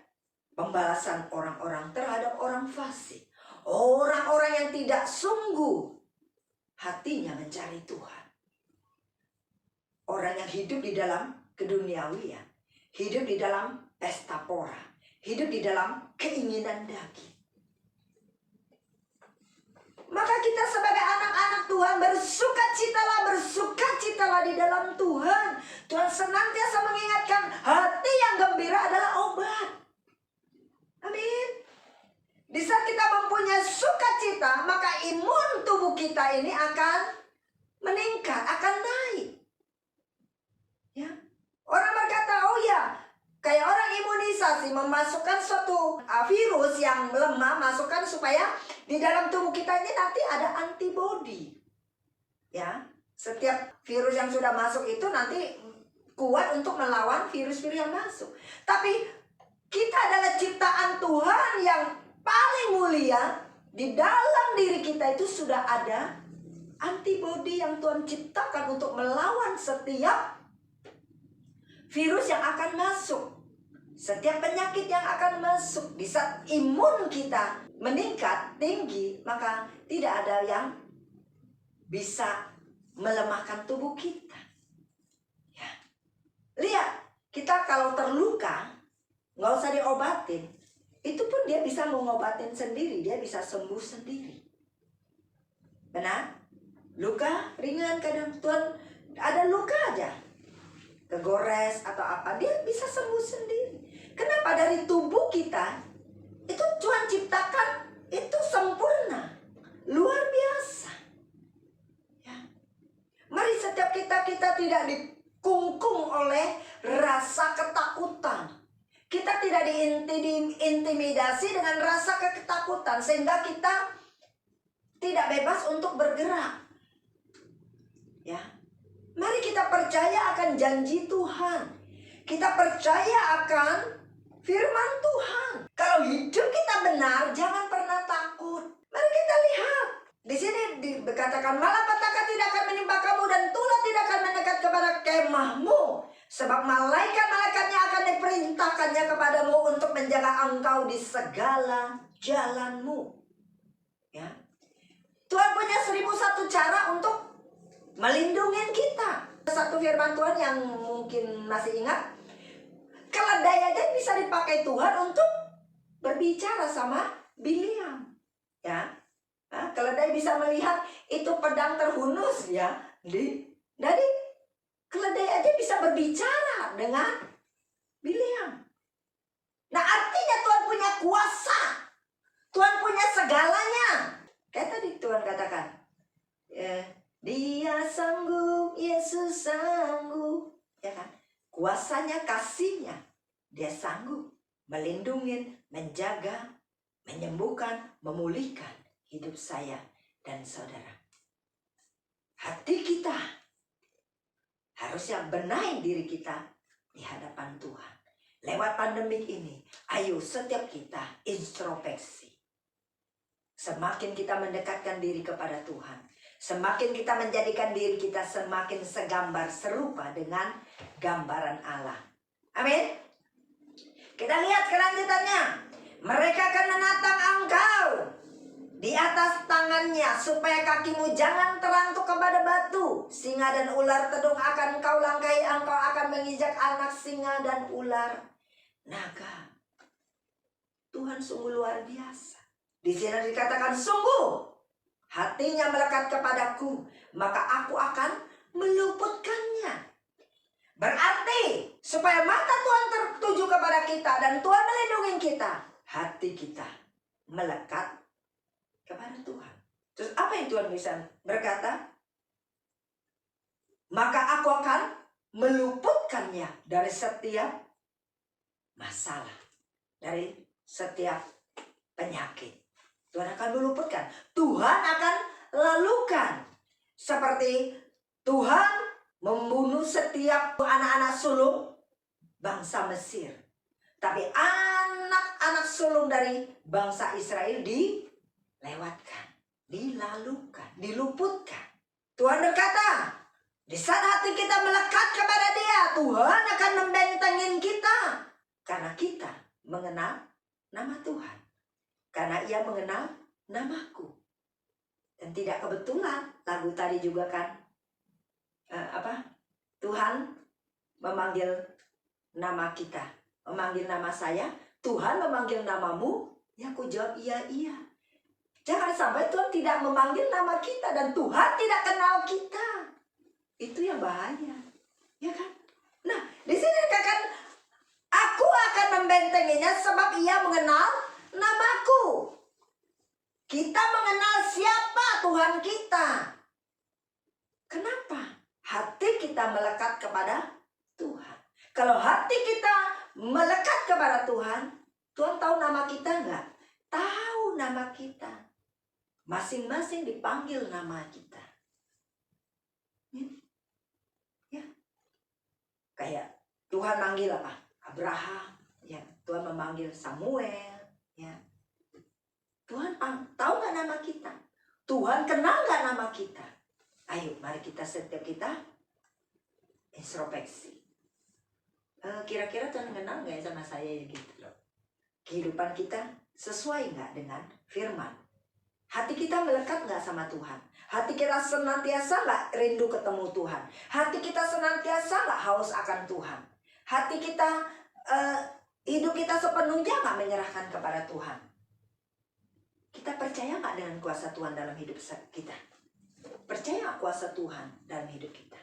pembalasan orang-orang terhadap orang fasik. Orang-orang yang tidak sungguh hatinya mencari Tuhan. Orang yang hidup di dalam keduniawian, hidup di dalam pesta pora, hidup di dalam keinginan daging. Maka kita sebagai anak-anak Tuhan bersukacitalah di dalam Tuhan. Tuhan senantiasa mengingatkan, hati yang gembira adalah obat. Amin. Di saat kita mempunyai sukacita, maka imun tubuh kita ini akan meningkat, akan naik. Ya. Orang berkata, oh ya, kayak orang imunisasi memasukkan suatu virus yang lemah, masukkan supaya di dalam tubuh kita ini nanti ada antibodi. Ya, setiap virus yang sudah masuk itu nanti kuat untuk melawan virus-virus yang masuk. Tapi kita adalah ciptaan Tuhan yang paling mulia. Di dalam diri kita itu sudah ada antibodi yang Tuhan ciptakan untuk melawan setiap virus yang akan masuk, setiap penyakit yang akan masuk. Di saat imun kita meningkat tinggi, maka tidak ada yang bisa melemahkan tubuh kita. Ya. Lihat, kita kalau terluka, nggak usah diobatin. Itu pun dia bisa mengobatin sendiri, dia bisa sembuh sendiri. Benar? Luka ringan kadang Tuhan ada luka aja, kegores atau apa, dia bisa sembuh sendiri. Kenapa? Dari tubuh kita itu Tuhan ciptakan itu sempurna, luar biasa. Ya. Mari setiap kita tidak dikungkung oleh rasa ketakutan. Kita tidak diintimidasi dengan rasa ketakutan sehingga kita tidak bebas untuk bergerak. Ya. Mari kita percaya akan janji Tuhan. Kita percaya akan firman Tuhan. Kalau hidup kita benar, jangan pernah takut. Mari kita lihat. Di sini dikatakan, malapetaka tidak akan menimpa kamu dan tulah tidak akan mendekat kepada kemahmu. Sebab malaikat-malaikatnya akan diperintahkannya kepadamu untuk menjaga engkau di segala jalanmu. Ya. Tuhan punya 1001 cara untuk melindungi kita. Satu firman Tuhan yang mungkin masih ingat, keledai aja bisa dipakai Tuhan untuk berbicara sama Biliam. Ya. Nah, keledai bisa melihat itu pedang terhunus ya. Dari keledai aja bisa berbicara dengan Biliam. Nah, artinya Tuhan punya kuasa. Tuhan punya segalanya. Kayak tadi Tuhan katakan, dia sanggup, Yesus sanggup. Ya kan? Kuasanya, kasihnya. Dia sanggup melindungi, menjaga, menyembuhkan, memulihkan hidup saya dan saudara. Hati kita harusnya benahi diri kita di hadapan Tuhan. Lewat pandemik ini, ayo setiap kita introspeksi. Semakin kita mendekatkan diri kepada Tuhan, semakin kita menjadikan diri kita semakin segambar serupa dengan gambaran Allah. Amin. Kita lihat kelanjutannya. Mereka akan menatang engkau di atas tangannya, supaya kakimu jangan terantuk kepada batu. Singa dan ular tedung akan engkau langkahi, engkau akan menginjak anak singa dan ular naga. Tuhan sungguh luar biasa. Di sini dikatakan, sungguh hatinya melekat kepadaku, maka aku akan meluputkannya. Berarti supaya mata Tuhan tertuju kepada kita dan Tuhan melindungi kita, hati kita melekat kepada Tuhan. Terus apa yang Tuhan bisa berkata? Maka aku akan meluputkannya dari setiap masalah, dari setiap penyakit. Tuhan akan meluputkan. Tuhan akan lalukan. Seperti Tuhan membunuh setiap anak-anak sulung bangsa Mesir. Tapi anak-anak sulung dari bangsa Israel dilewatkan, dilalukan, diluputkan. Tuhan berkata, di saat hati kita melekat kepada Dia, Tuhan akan membentengin kita. Karena kita mengenal nama Tuhan. Karena Ia mengenal namaku. Dan tidak kebetulan, lagu tadi juga kan, Tuhan memanggil nama kita, memanggil nama saya. Tuhan memanggil namamu, ya aku jawab iya, iya. Jangan sampai Tuhan tidak memanggil nama kita dan Tuhan tidak kenal kita. Itu yang bahaya, ya kan? Nah, di sini dikatakan, aku akan membentenginya sebab Ia mengenal namaku. Kita mengenal siapa Tuhan kita. kita melekat kepada Tuhan. Kalau hati kita melekat kepada Tuhan, Tuhan tahu nama kita enggak? Tahu nama kita. Masing-masing dipanggil nama kita. Ya. Kayak Tuhan manggil apa? Abraham, ya. Tuhan memanggil Samuel, ya. Tuhan tahu nggak nama kita? Tuhan kenal nggak nama kita? Ayo, mari kita setiap kita introspeksi. Kira-kira Tuhan kenal nggak ya sama saya ya gitu? Kehidupan kita sesuai nggak dengan firman? Hati kita melekat nggak sama Tuhan? Hati kita senantiasa nggak rindu ketemu Tuhan? Hati kita senantiasa nggak haus akan Tuhan? Hati kita, hidup kita sepenuhnya nggak menyerahkan kepada Tuhan? Kita percaya nggak dengan kuasa Tuhan dalam hidup kita? Percaya nggak kuasa Tuhan dalam hidup kita?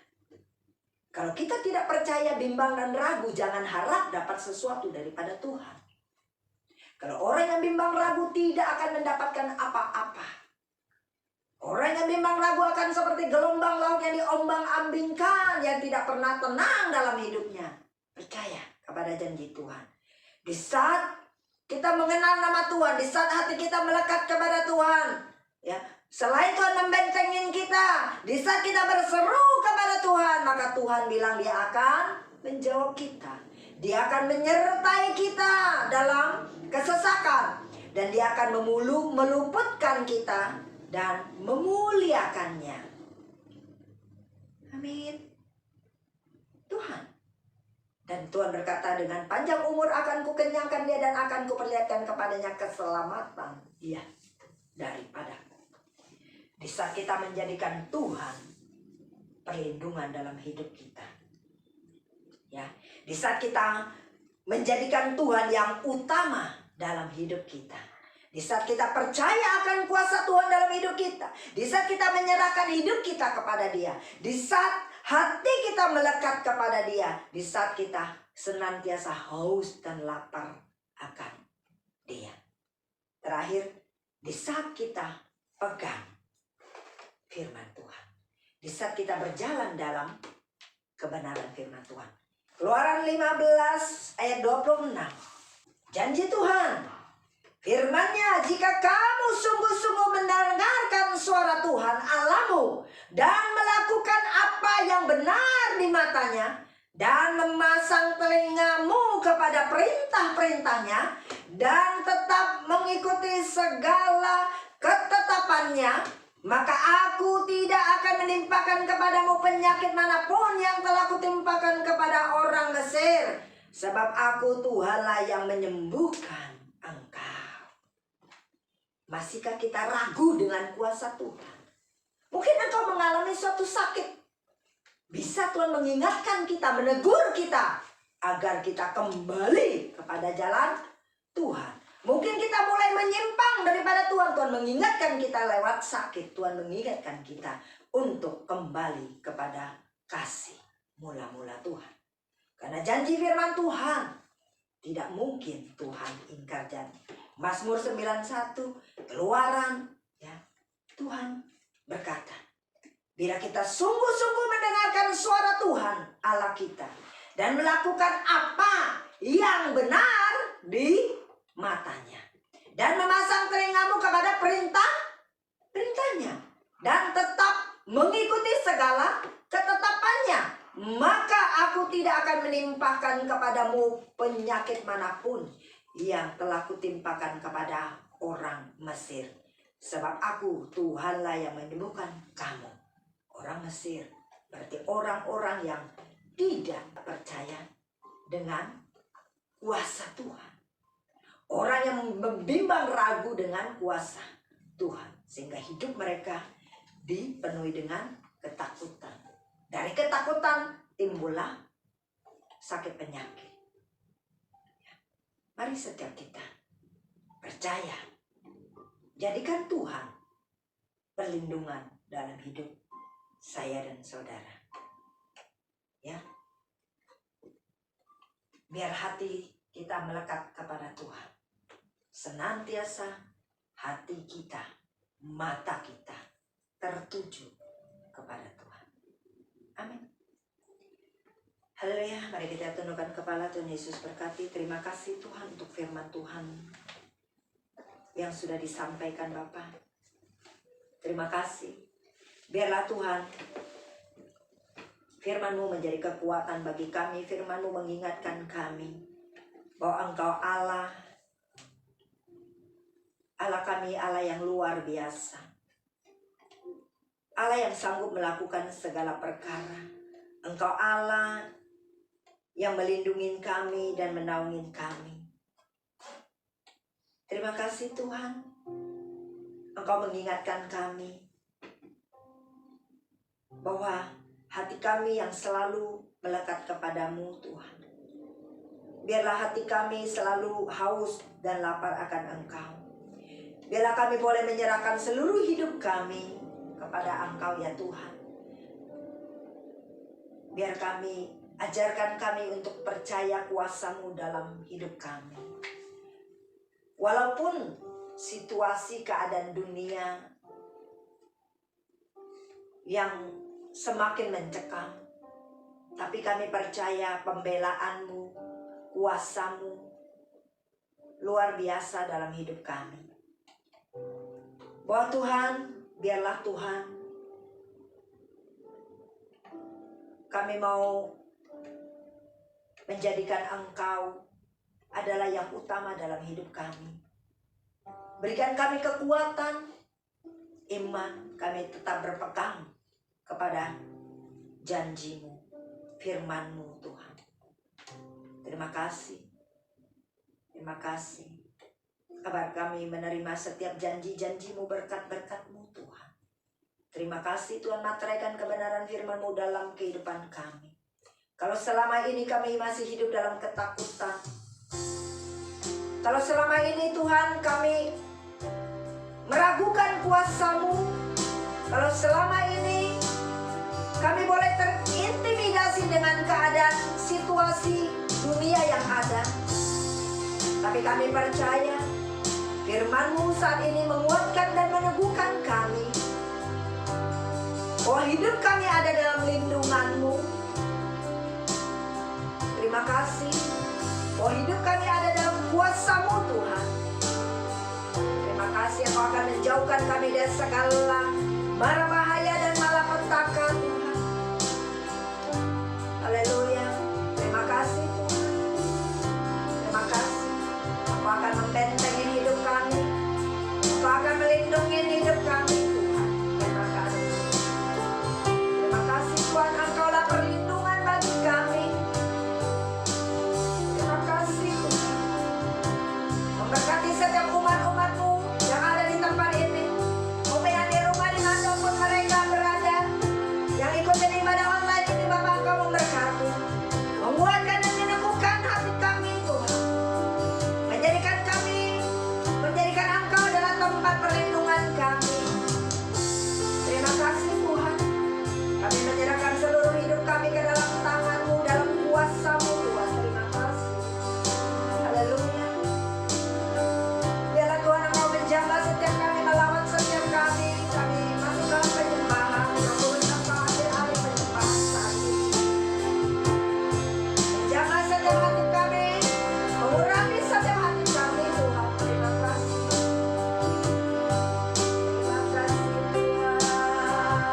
Kalau kita tidak percaya, bimbang dan ragu, jangan harap dapat sesuatu daripada Tuhan. Kalau orang yang bimbang ragu tidak akan mendapatkan apa-apa. Orang yang bimbang ragu akan seperti gelombang laut yang diombang-ambingkan, yang tidak pernah tenang dalam hidupnya. Percaya kepada janji Tuhan. Di saat kita mengenal nama Tuhan, di saat hati kita melekat kepada Tuhan, ya, selain Tuhan membentengin kita, di saat kita berseru kepada Tuhan, maka Tuhan bilang Dia akan menjawab kita. Dia akan menyertai kita dalam kesesakan, dan Dia akan meluputkan kita dan memuliakannya. Amin. Tuhan. Dan Tuhan berkata, dengan panjang umur akan kukenyangkan dia dan akan kuperlihatkan kepadanya keselamatan dia daripadaku. Di saat kita menjadikan Tuhan perlindungan dalam hidup kita, ya, di saat kita menjadikan Tuhan yang utama dalam hidup kita, di saat kita percaya akan kuasa Tuhan dalam hidup kita, di saat kita menyerahkan hidup kita kepada Dia, di saat hati kita melekat kepada Dia, di saat kita senantiasa haus dan lapar akan Dia. Terakhir, di saat kita pegang firman Tuhan, di saat kita berjalan dalam kebenaran firman Tuhan. Keluaran 15 ayat 26. Janji Tuhan, firman-Nya, jika kamu sungguh-sungguh mendengarkan suara Tuhan Allahmu dan melakukan apa yang benar di matanya dan memasang telingamu kepada perintah-perintahnya dan tetap mengikuti segala ketetapannya, maka aku tidak akan menimpakan kepadamu penyakit manapun yang telah kutimpakan kepada orang Mesir, sebab aku Tuhanlah yang menyembuhkan engkau. Masihkah kita ragu dengan kuasa Tuhan? Mungkin engkau mengalami suatu sakit. Bisa Tuhan mengingatkan kita, menegur kita, agar kita kembali kepada jalan Tuhan. Mungkin kita mulai menyimpang daripada Tuhan. Tuhan mengingatkan kita lewat sakit. Tuhan mengingatkan kita untuk kembali kepada kasih mula-mula Tuhan. Karena janji firman Tuhan, tidak mungkin Tuhan ingkar janji. Mazmur 91, Keluaran, ya, Tuhan berkata, bila kita sungguh-sungguh mendengarkan suara Tuhan Allah kita dan melakukan apa yang benar di matanya dan memasang telingamu kepada perintahnya dan tetap mengikuti segala ketetapannya, maka aku tidak akan menimpakan kepadamu penyakit manapun yang telah kutimpakan kepada orang Mesir, sebab aku Tuhanlah yang menyembuhkan kamu. Orang Mesir berarti orang-orang yang tidak percaya dengan kuasa Tuhan, orang yang membimbang ragu dengan kuasa Tuhan, sehingga hidup mereka dipenuhi dengan ketakutan. Dari ketakutan timbullah sakit penyakit. Mari setiap kita percaya, jadikan Tuhan perlindungan dalam hidup saya dan saudara. Ya, biar hati kita melekat kepada Tuhan. Senantiasa hati kita, mata kita tertuju kepada Tuhan. Amin. Haleluya, mari kita tundukkan kepala. Tuhan Yesus berkati. Terima kasih Tuhan untuk firman Tuhan yang sudah disampaikan Bapa. Terima kasih. Biarlah Tuhan firman-Mu menjadi kekuatan bagi kami. Firman-Mu mengingatkan kami bahwa Engkau Allah kami, Allah yang luar biasa. Allah yang sanggup melakukan segala perkara. Engkau Allah yang melindungi kami dan menaungi kami. Terima kasih Tuhan. Engkau mengingatkan kami bahwa hati kami yang selalu melekat kepadamu Tuhan. Biarlah hati kami selalu haus dan lapar akan Engkau. Biarlah kami boleh menyerahkan seluruh hidup kami kepada Engkau ya Tuhan. Biar kami ajarkan kami untuk percaya kuasa-Mu dalam hidup kami. Walaupun situasi keadaan dunia yang semakin mencekam, tapi kami percaya pembelaan-Mu, kuasa-Mu luar biasa dalam hidup kami. Bahwa Tuhan, biarlah Tuhan, kami mau menjadikan Engkau adalah yang utama dalam hidup kami. Berikan kami kekuatan, iman, kami tetap berpegang kepada janji-Mu, firman-Mu Tuhan. Terima kasih. Terima kasih. Kabar kami menerima setiap janji-janji-Mu, berkat-berkat-Mu Tuhan. Terima kasih Tuhan, materaikan kebenaran firman-Mu dalam kehidupan kami. Kalau selama ini kami masih hidup dalam ketakutan, kalau selama ini Tuhan kami meragukan kuasa-Mu, kalau selama ini kami boleh terintimidasi dengan keadaan situasi dunia yang ada, tapi kami percaya firman-Mu saat ini menguatkan dan meneguhkan kami bahwa hidup kami ada dalam lindungan-Mu. Terima kasih bahwa hidup kami ada dalam kuasa-Mu Tuhan. Terima kasih Engkau akan menjauhkan kami dari segala mara bahaya dan malapetaka Tuhan. Haleluya. Terima kasih Tuhan. Terima kasih. Engkau akan membentengi hidup kami. Engkau akan melindungi hidup kami Tuhan. Terima kasih. Terima kasih Tuhan, Engkaulah perlindungan bagi kami. Memberkati setiap umat-umat-Mu yang ada di tempat ini, maupun yang di rumah dimanapun mereka berada, yang ikutin ibadah online ini, Bapak Engkau memberkati, menguatkan dan meneguhkan hati kami Tuhan, menjadikan Engkau adalah tempat perlindungan kami. Terima kasih Tuhan, kami menyerahkan seluruh hidup kami ke dalam tangan-Mu, dalam kuasa-Mu Tuhan. Terima kasih. Haleluya. Jamah setiap kami melawan setiap kami masuk dalam penyembahan, membuat ahli penyembahan saat ini. Jamah setiap hati kami, mengurangi setiap hati kami Tuhan. Terima kasih. Terima kasih Tuhan.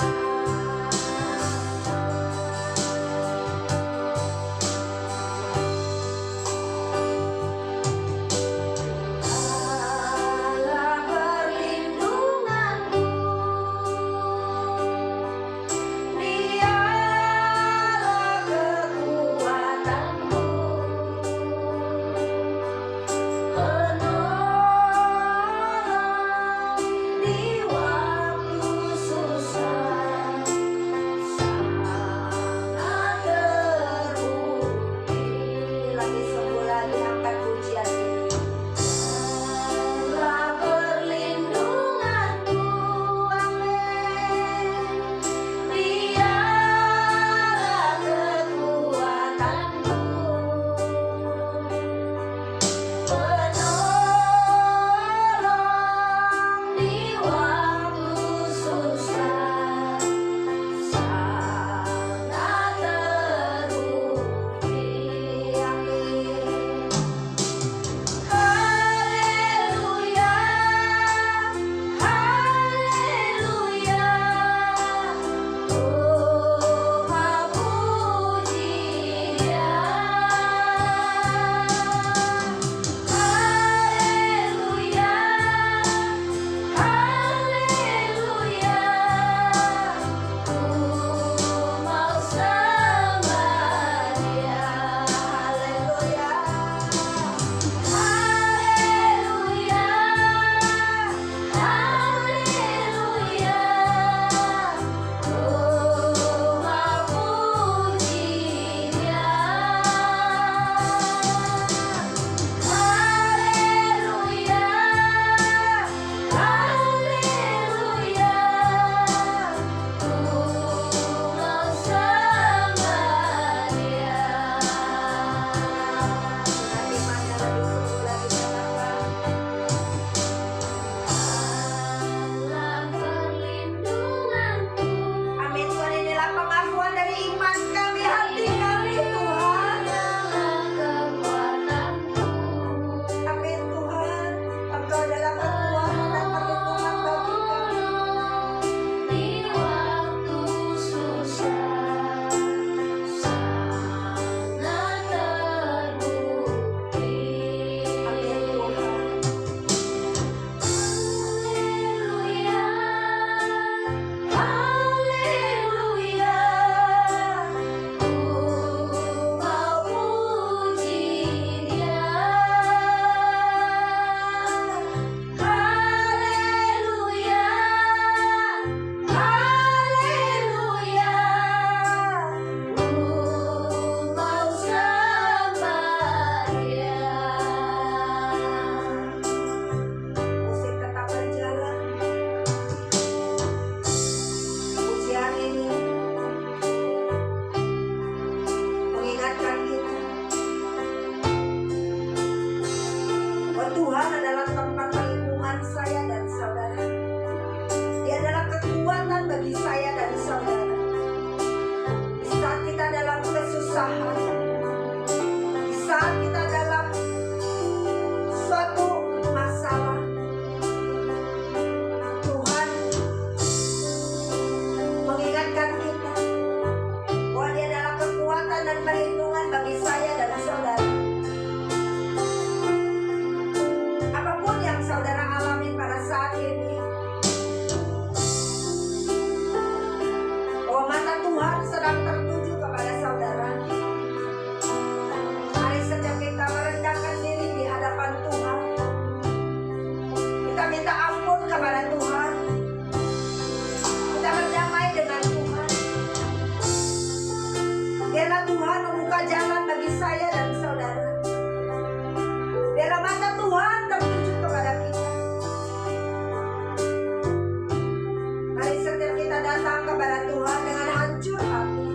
kita datang kepada Tuhan dengan hancur hati,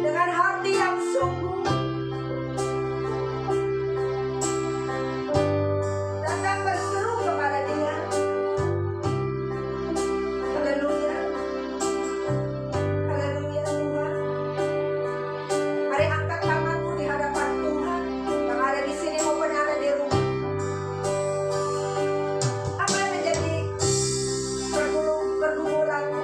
dengan hati yang sungguh, datang berseru kepada Dia. Haleluya, haleluya Tuhan. Mari angkat tanganmu di hadapan Tuhan yang ada di sini maupun yang ada di rumah. Apa yang menjadi pergumulanmu?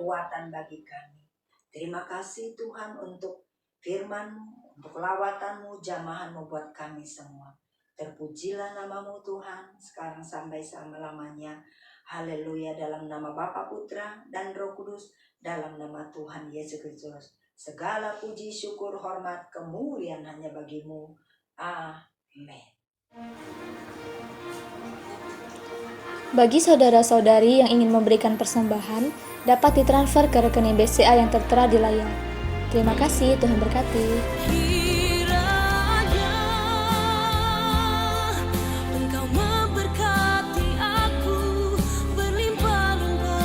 kekuatan bagi kami. Terima kasih Tuhan untuk firman-Mu, untuk lawatan-Mu, jamahan-Mu buat kami semua. Terpujilah nama-Mu Tuhan, sekarang sampai selama-lamanya. Haleluya, dalam nama Bapa, Putra, dan Roh Kudus, dalam nama Tuhan Yesus Kristus. Segala puji, syukur, hormat, kemuliaan hanya bagi-Mu. Amin. Bagi saudara-saudari yang ingin memberikan persembahan, dapat ditransfer ke rekening BCA yang tertera di layar. Terima kasih, Tuhan berkati. Kiranya Engkau memberkati aku berlimpah-limpah.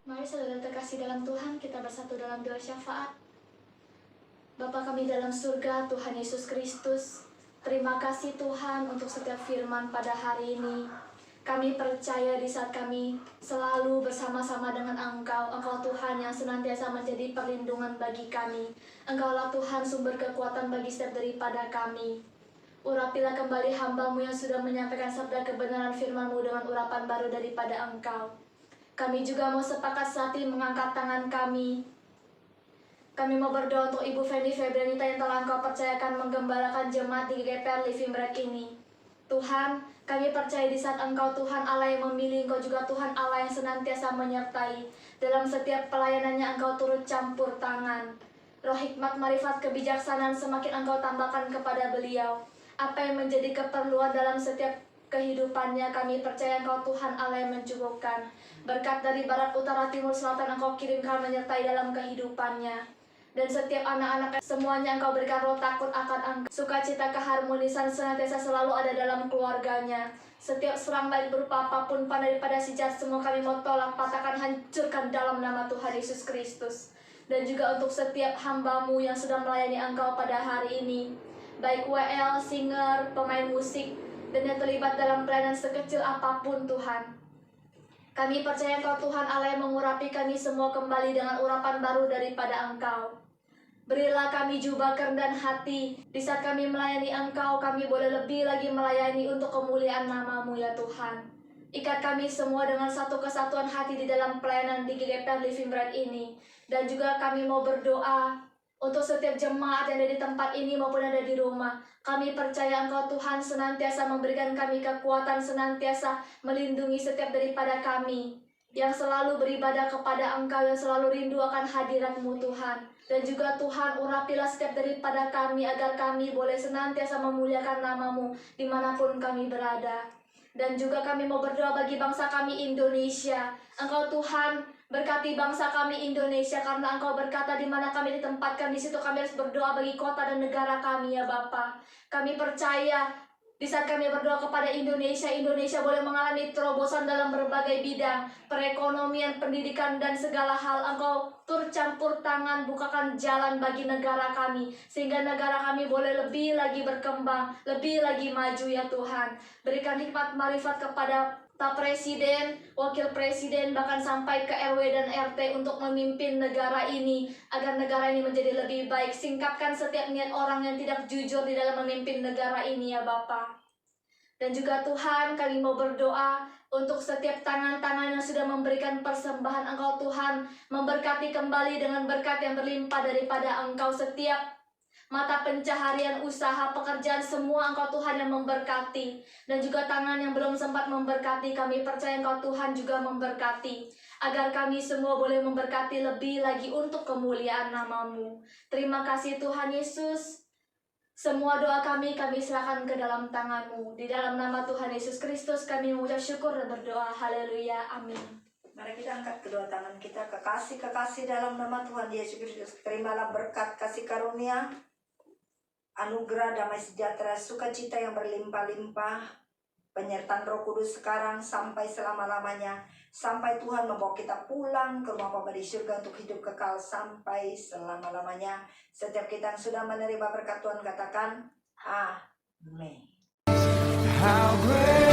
Mari saudara terkasih dalam Tuhan, kita bersatu dalam doa syafaat. Bapa kami dalam surga, Tuhan Yesus Kristus, terima kasih Tuhan untuk setiap firman pada hari ini. Kami percaya di saat kami selalu bersama-sama dengan Engkau Tuhan yang senantiasa menjadi perlindungan bagi kami. Engkaulah Tuhan sumber kekuatan bagi setiap daripada kami. Urapilah kembali hamba-Mu yang sudah menyampaikan sabda kebenaran firman-Mu dengan urapan baru daripada Engkau. Kami juga mau sepakat saat ini mengangkat tangan kami. Kami mau berdoa untuk Ibu Fendi Febrianita yang telah Engkau percayakan menggembalakan jemaat di GGPR Living Bread ini. Tuhan, kami percaya di saat Engkau Tuhan Allah yang memilih, Engkau juga Tuhan Allah yang senantiasa menyertai. Dalam setiap pelayanannya Engkau turut campur tangan. Roh hikmat, marifat, kebijaksanaan semakin Engkau tambahkan kepada beliau. Apa yang menjadi keperluan dalam setiap kehidupannya, kami percaya Engkau Tuhan Allah yang mencukupkan. Berkat dari barat, utara, timur, selatan Engkau kirimkan menyertai dalam kehidupannya. Dan setiap anak-anak semuanya Engkau berikan roh takut akan Engkau. Sukacita, keharmonisan senantiasa selalu ada dalam keluarganya. Setiap serang baik berupa apapun daripada si jahat, semua kami mau tolak, patahkan, hancurkan dalam nama Tuhan Yesus Kristus. Dan juga untuk setiap hamba-Mu yang sudah melayani Engkau pada hari ini, baik WL, singer, pemain musik, dan yang terlibat dalam pelayanan sekecil apapun Tuhan. Kami percaya Engkau Tuhan Allah yang mengurapi kami semua kembali dengan urapan baru daripada Engkau. Berilah kami jubah kerendahan hati. Di saat kami melayani Engkau, kami boleh lebih lagi melayani untuk kemuliaan nama-Mu ya Tuhan. Ikat kami semua dengan satu kesatuan hati di dalam pelayanan di GGPR Living Bread ini. Dan juga kami mau berdoa untuk setiap jemaat yang ada di tempat ini maupun ada di rumah. Kami percaya Engkau Tuhan senantiasa memberikan kami kekuatan, senantiasa melindungi setiap daripada kami yang selalu beribadah kepada Engkau, yang selalu rindu akan hadirat-Mu Tuhan. Dan juga Tuhan, urapilah setiap daripada kami agar kami boleh senantiasa memuliakan nama-Mu dimanapun kami berada. Dan juga kami mau berdoa bagi bangsa kami Indonesia. Engkau Tuhan berkati bangsa kami Indonesia, karena Engkau berkata di mana kami ditempatkan, di situ kami harus berdoa bagi kota dan negara kami ya Bapa. Kami percaya di saat kami berdoa kepada Indonesia, Indonesia boleh mengalami terobosan dalam berbagai bidang, perekonomian, pendidikan, dan segala hal. Engkau turut campur tangan, bukakan jalan bagi negara kami, sehingga negara kami boleh lebih lagi berkembang, lebih lagi maju ya Tuhan. Berikan hikmat marifat kepada Pak Presiden, Wakil Presiden, bahkan sampai ke RW dan RT untuk memimpin negara ini, agar negara ini menjadi lebih baik. Singkapkan setiap niat orang yang tidak jujur di dalam memimpin negara ini ya Bapa. Dan juga Tuhan, kami mau berdoa untuk setiap tangan-tangan yang sudah memberikan persembahan Engkau Tuhan, memberkati kembali dengan berkat yang berlimpah daripada Engkau. Setiap mata pencaharian, usaha, pekerjaan, semua Engkau Tuhan yang memberkati. Dan juga tangan yang belum sempat memberkati, kami percaya Engkau Tuhan juga memberkati. Agar kami semua boleh memberkati lebih lagi untuk kemuliaan nama-Mu. Terima kasih Tuhan Yesus. Semua doa kami serahkan ke dalam tangan-Mu. Di dalam nama Tuhan Yesus Kristus kami mengucap syukur dan berdoa. Haleluya. Amin. Mari kita angkat kedua tangan kita. Kekasih-kekasih dalam nama Tuhan Yesus Kristus, terimalah berkat kasih karunia, anugerah, damai sejahtera, sukacita yang berlimpah-limpah, penyertaan Roh Kudus sekarang sampai selama-lamanya, sampai Tuhan membawa kita pulang ke rumah Bapa di surga untuk hidup kekal sampai selama-lamanya. Setiap kita yang sudah menerima berkat Tuhan katakan, Amin. How great